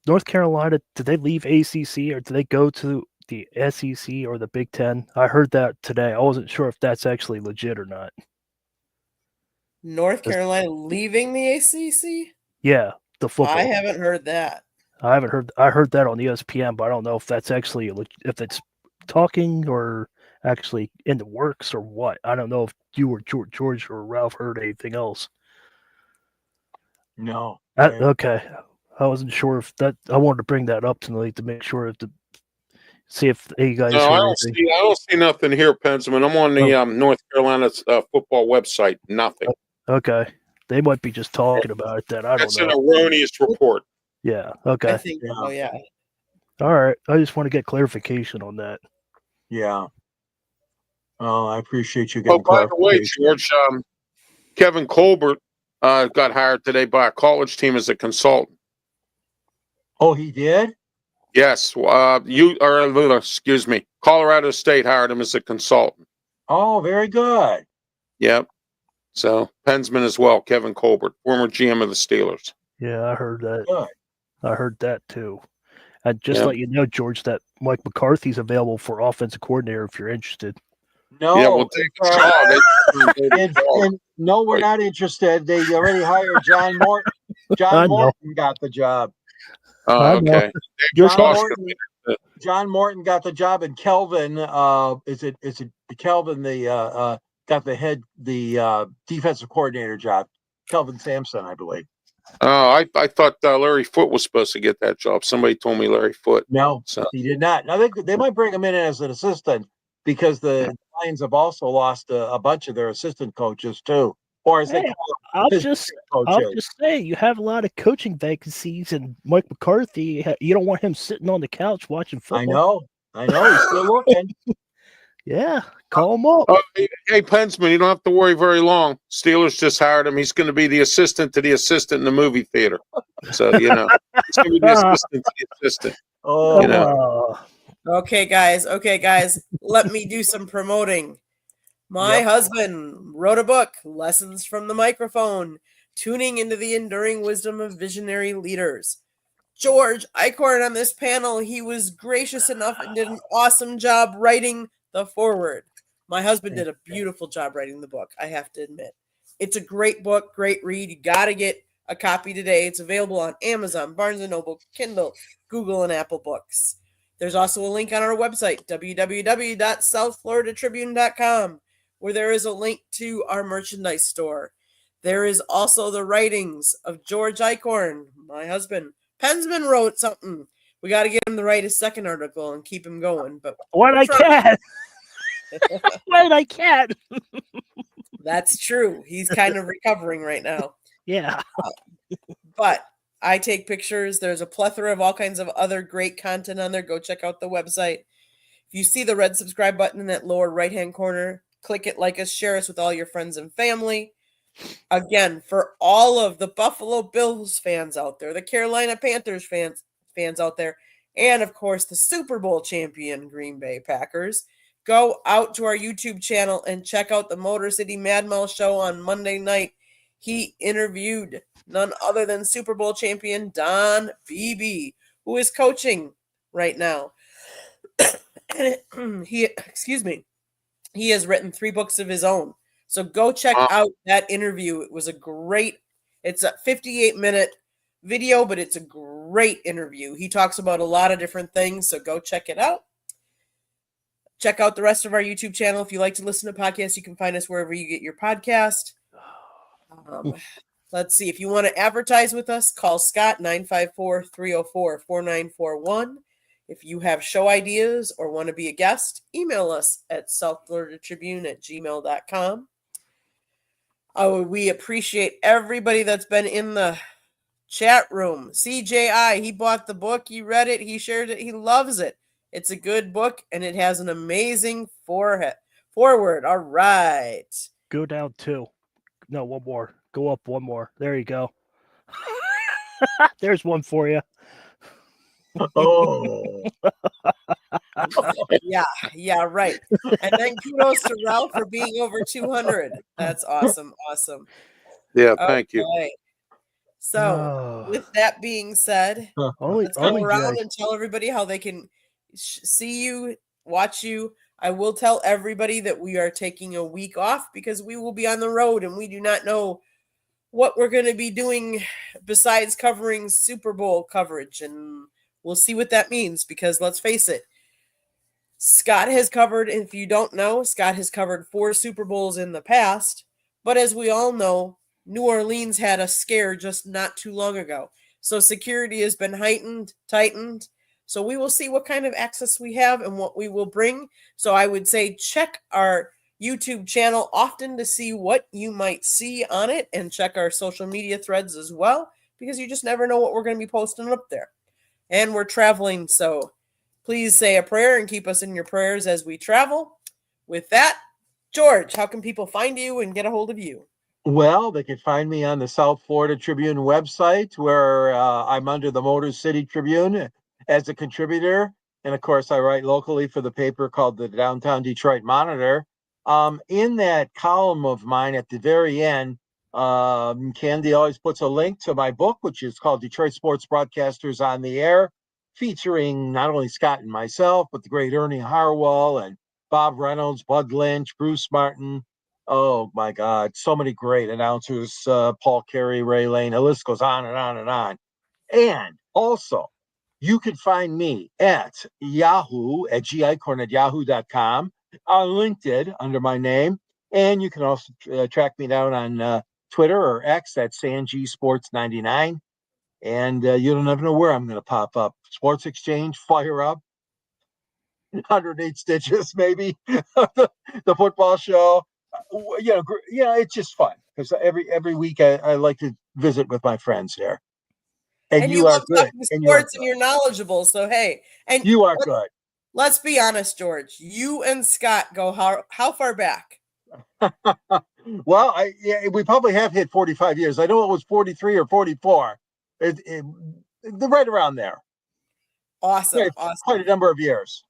North Carolina, did they leave ACC or did they go to the SEC or the Big Ten? I heard that today. I wasn't sure if that's actually legit or not.
North Carolina leaving the ACC?
Yeah, the football.
I haven't heard that.
I heard that on ESPN, but I don't know if that's actually if it's talking or actually in the works or what. I don't know if you or George or Ralph heard anything else.
No.
Okay. I wasn't sure if that. I wanted to bring that up tonight to make sure see if you guys.
No,
heard
I don't see nothing here, Pensman. I'm on the North Carolina football website. Nothing.
Okay, they might be just talking about it. Then I don't
That's
know.
an erroneous report.
Yeah. Okay.
I think. Oh yeah.
All right. I just want to get clarification on that.
Yeah. Oh, I appreciate you getting
By the way,
clarification.
George, Kevin Colbert got hired today by a college team as a consultant.
Oh, he did?
Yes. Excuse me. Colorado State hired him as a consultant.
Oh, very good.
Yep. So Pensman as well, Kevin Colbert, former GM of the Steelers.
Yeah, I heard that.
Good.
I heard that too. And just let you know, George, that Mike McCarthy's available for offensive coordinator if you're interested.
No.
Yeah, we'll take a shot.
No, we're not interested. They already hired John Morton. John Morton got the job.
Oh, okay.
John Morton got the job, and Kelvin, is it Kelvin got the defensive coordinator job. Kelvin Sampson, I believe.
Oh, I thought Larry Foote was supposed to get that job. Somebody told me Larry Foote.
No, he did not. Now they might bring him in as an assistant because the Lions have also lost a bunch of their assistant coaches too. Or as they call them,
I'll just say you have a lot of coaching vacancies, and Mike McCarthy, you don't want him sitting on the couch watching football.
I know. He's still looking.
Yeah, call him up.
Oh, hey, Pensman, you don't have to worry very long. Steelers just hired him. He's going to be the assistant to the assistant in the movie theater. So, he's going to be the assistant to the assistant.
Oh,
Okay, guys. Let me do some promoting. My husband wrote a book, Lessons from the Microphone, Tuning into the Enduring Wisdom of Visionary Leaders. George Eichhorn on this panel, he was gracious enough and did an awesome job writing the foreword. My husband did a beautiful job writing the book, I have to admit. It's a great book, great read. You got to get a copy today. It's available on Amazon, Barnes & Noble, Kindle, Google, and Apple Books. There's also a link on our website, www.southfloridatribune.com, where there is a link to our merchandise store. There is also the writings of George Eichhorn, my husband. Pensman wrote something. We got to get him to write his second article and keep him going. But
I can't.
That's true. He's kind of recovering right now.
Yeah.
But I take pictures. There's a plethora of all kinds of other great content on there. Go check out the website. If you see the red subscribe button in that lower right-hand corner, click it, like us, share us with all your friends and family. Again, for all of the Buffalo Bills fans out there, the Carolina Panthers fans out there, and of course the Super Bowl champion Green Bay Packers, go out to our YouTube channel and check out the Motor City Mad Mall show on Monday night. He interviewed none other than Super Bowl champion Don Beebe, who is coaching right now. And he has written 3 books of his own. So go check out that interview. It's a 58-minute video, but it's a great interview. He talks about a lot of different things, so go check it out. Check out the rest of our YouTube channel. If you like to listen to podcasts, you can find us wherever you get your podcast. Let's see. If you want to advertise with us, call Scott 954-304-4941. If you have show ideas or want to be a guest, email us at southfloridatribune@gmail.com. We appreciate everybody that's been in the chat room. CJI, he bought the book, he read it, he shared it, he loves it. It's a good book, and it has an amazing forward. All right.
Go down 2. No, 1 more. Go up 1 more. There you go. There's one for you.
Oh,
Yeah, right. And then kudos to Ralph for being over 200. That's awesome.
Yeah, thank you.
Okay. So, with that being said, let's go around and tell everybody how they can see you, watch you. I will tell everybody that we are taking a week off because we will be on the road and we do not know what we're going to be doing besides covering Super Bowl coverage. And we'll see what that means because let's face it, Scott has covered, if you don't know, Scott has covered 4 Super Bowls in the past. But as we all know, New Orleans had a scare just not too long ago. So security has been tightened. So we will see what kind of access we have and what we will bring. So I would say check our YouTube channel often to see what you might see on it and check our social media threads as well, because you just never know what we're going to be posting up there. And we're traveling, so please say a prayer and keep us in your prayers as we travel. With that, George, how can people find you and get a hold of you?
well, they can find me on the South Florida Tribune website where I'm under the Motor City Tribune as a contributor. And of course, I write locally for the paper called the Downtown Detroit Monitor. In that column of mine at the very end, Candy always puts a link to my book, which is called Detroit Sports Broadcasters on the Air, featuring not only Scott and myself, but the great Ernie Harwell and Bob Reynolds, Bud Lynch, Bruce Martin. Oh my God, so many great announcers, Paul Carey, Ray Lane, the list goes on and on and on. And also, you can find me at Yahoo at gicorn@yahoo.com, on LinkedIn under my name. And you can also track me down on Twitter or X at SanGSports99. And you don't ever know where I'm going to pop up. Sports Exchange, Fire Up, 108 Stitches, maybe, the football show. It's just fun because every week I like to visit with my friends here. And you are
love
good.
talking sports and you're knowledgeable. So, hey. And
you are good.
Let's be honest, George. You and Scott go how far back?
Well, we probably have hit 45 years. I know it was 43 or 44. They're right around there.
Awesome.
Yeah,
awesome.
Quite a number of years.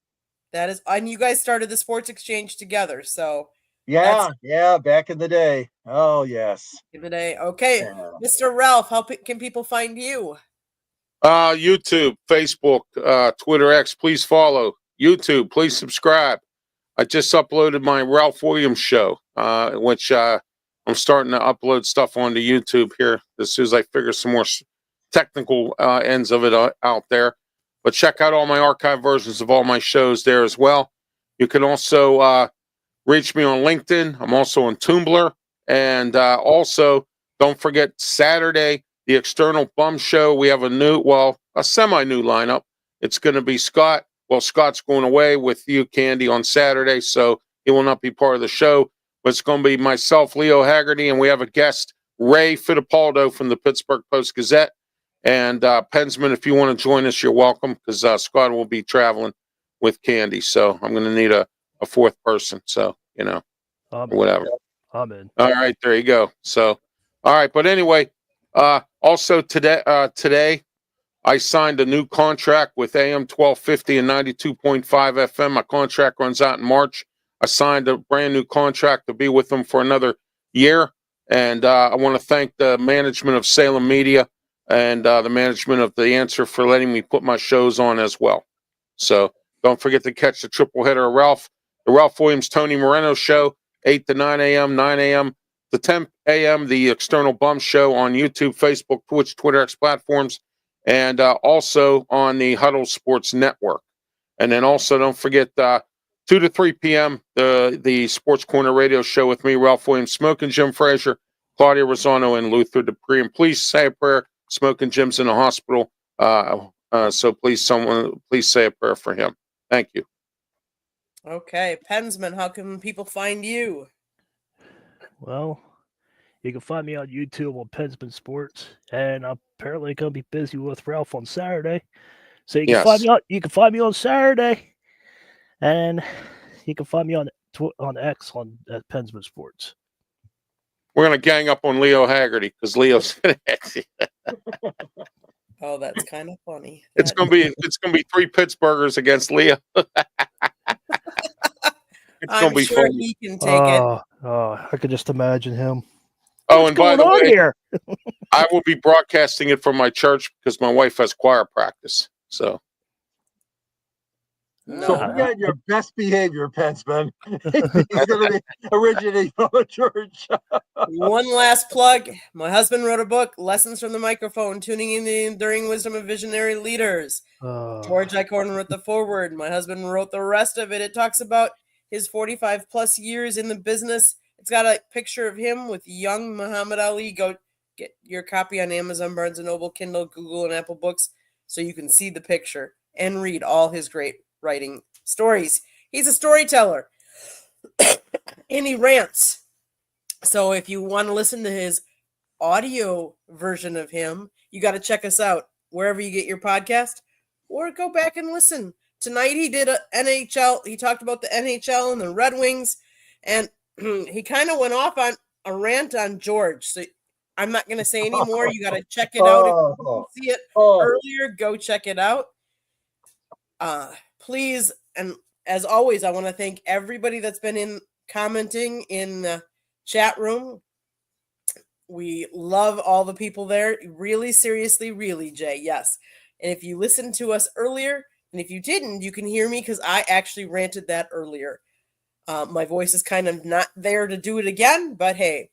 That is, and you guys started the Sports Exchange together. So
yeah, back in the day. Oh, yes.
In the day. Okay. Yeah. Mr. Ralph, how can people find you?
YouTube, Facebook, Twitter X, please follow. YouTube, please subscribe. I just uploaded my Ralph Williams show, which I'm starting to upload stuff onto YouTube here as soon as I figure some more technical ends of it out there. But check out all my archive versions of all my shows there as well. You can also reach me on LinkedIn. I'm also on Tumblr. And also, don't forget Saturday, the External Bum Show. We have a semi-new lineup. It's going to be Scott. Well, Scott's going away with you, Candy, on Saturday, so he will not be part of the show. But it's going to be myself, Leo Haggerty, and we have a guest, Ray Fittipaldo from the Pittsburgh Post-Gazette. And Pensman, if you want to join us, you're welcome, because Scott will be traveling with Candy. So I'm going to need a fourth person, so, whatever.
I'm in.
All right, there you go. So, all right, but anyway, also today, I signed a new contract with AM 1250 and 92.5 FM. My contract runs out in March. I signed a brand new contract to be with them for another year. And I want to thank the management of Salem Media and the management of The Answer for letting me put my shows on as well. So don't forget to catch the triple header of Ralph, the Ralph Williams, Tony Moreno show, 8 to 9 a.m., 9 a.m. to 10 a.m., the External Bum Show on YouTube, Facebook, Twitch, Twitter X platforms, and also on the Huddle Sports Network. And then also don't forget 2 to 3 p.m., the Sports Corner radio show with me, Ralph Williams, Smoking Jim Frazier, Claudia Rosano, and Luther Dupree. And please say a prayer. Smoking Jim's in the hospital. So please say a prayer for him. Thank you.
Okay, Pensman, how can people find you?
Well, you can find me on YouTube on Pensman Sports, and I'm apparently going to be busy with Ralph on Saturday. So you can find me on Saturday, and you can find me on X at Pensman Sports.
We're going to gang up on Leo Haggerty because Leo's going to exit.
Oh, that's kind of funny.
It's going to be 3 Pittsburghers against Leo. It's going to be
sure
fun.
He can take it.
Oh, I could just imagine him.
Oh,
What's
and by
going
the
on
way,
here?
I will be broadcasting it from my church because my wife has choir practice. So
No.
So we got your best behavior, Pensman. He's going to be originating from the church.
One last plug. My husband wrote a book, Lessons from the Microphone, Tuning in the Enduring Wisdom of Visionary Leaders. George Icorn wrote the foreword. My husband wrote the rest of it. It talks about his 45 plus years in the business. It's got a picture of him with young Muhammad Ali. Go get your copy on Amazon, Barnes & Noble, Kindle, Google, and Apple Books so you can see the picture and read all his great writing stories. He's a storyteller and he rants. So if you want to listen to his audio version of him, you got to check us out wherever you get your podcast or go back and listen. Tonight he did a NHL. He talked about the NHL and the Red Wings, and he kind of went off on a rant on George. So I'm not going to say any more. You got to check it out. If you didn't see it earlier, go check it out. Please, and as always, I want to thank everybody that's been commenting in the chat room. We love all the people there. Really, seriously, really, Jay. Yes. And if you listened to us earlier, and if you didn't, you can hear me because I actually ranted that earlier. My voice is kind of not there to do it again, but hey,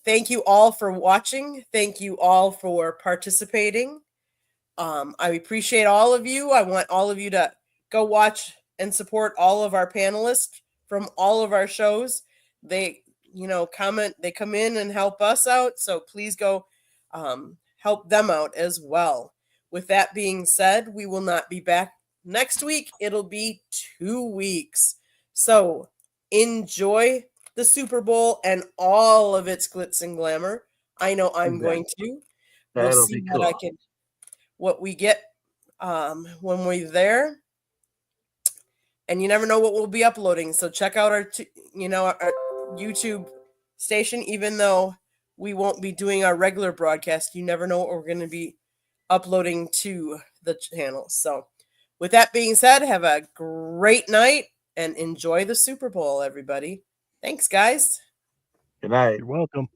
thank you all for watching. Thank you all for participating. I appreciate all of you. I want all of you to go watch and support all of our panelists from all of our shows. They, comment, they come in and help us out. So please go help them out as well. With that being said, we will not be back next week. It'll be 2 weeks. So enjoy the Super Bowl and all of its glitz and glamour. I know I'm going to. We'll see what we get when we're there. And you never know what we'll be uploading. So check out our YouTube station. Even though we won't be doing our regular broadcast, you never know what we're going to be uploading to the channel. So with that being said, have a great night and enjoy the Super Bowl, everybody. Thanks, guys.
Good night.
You're welcome.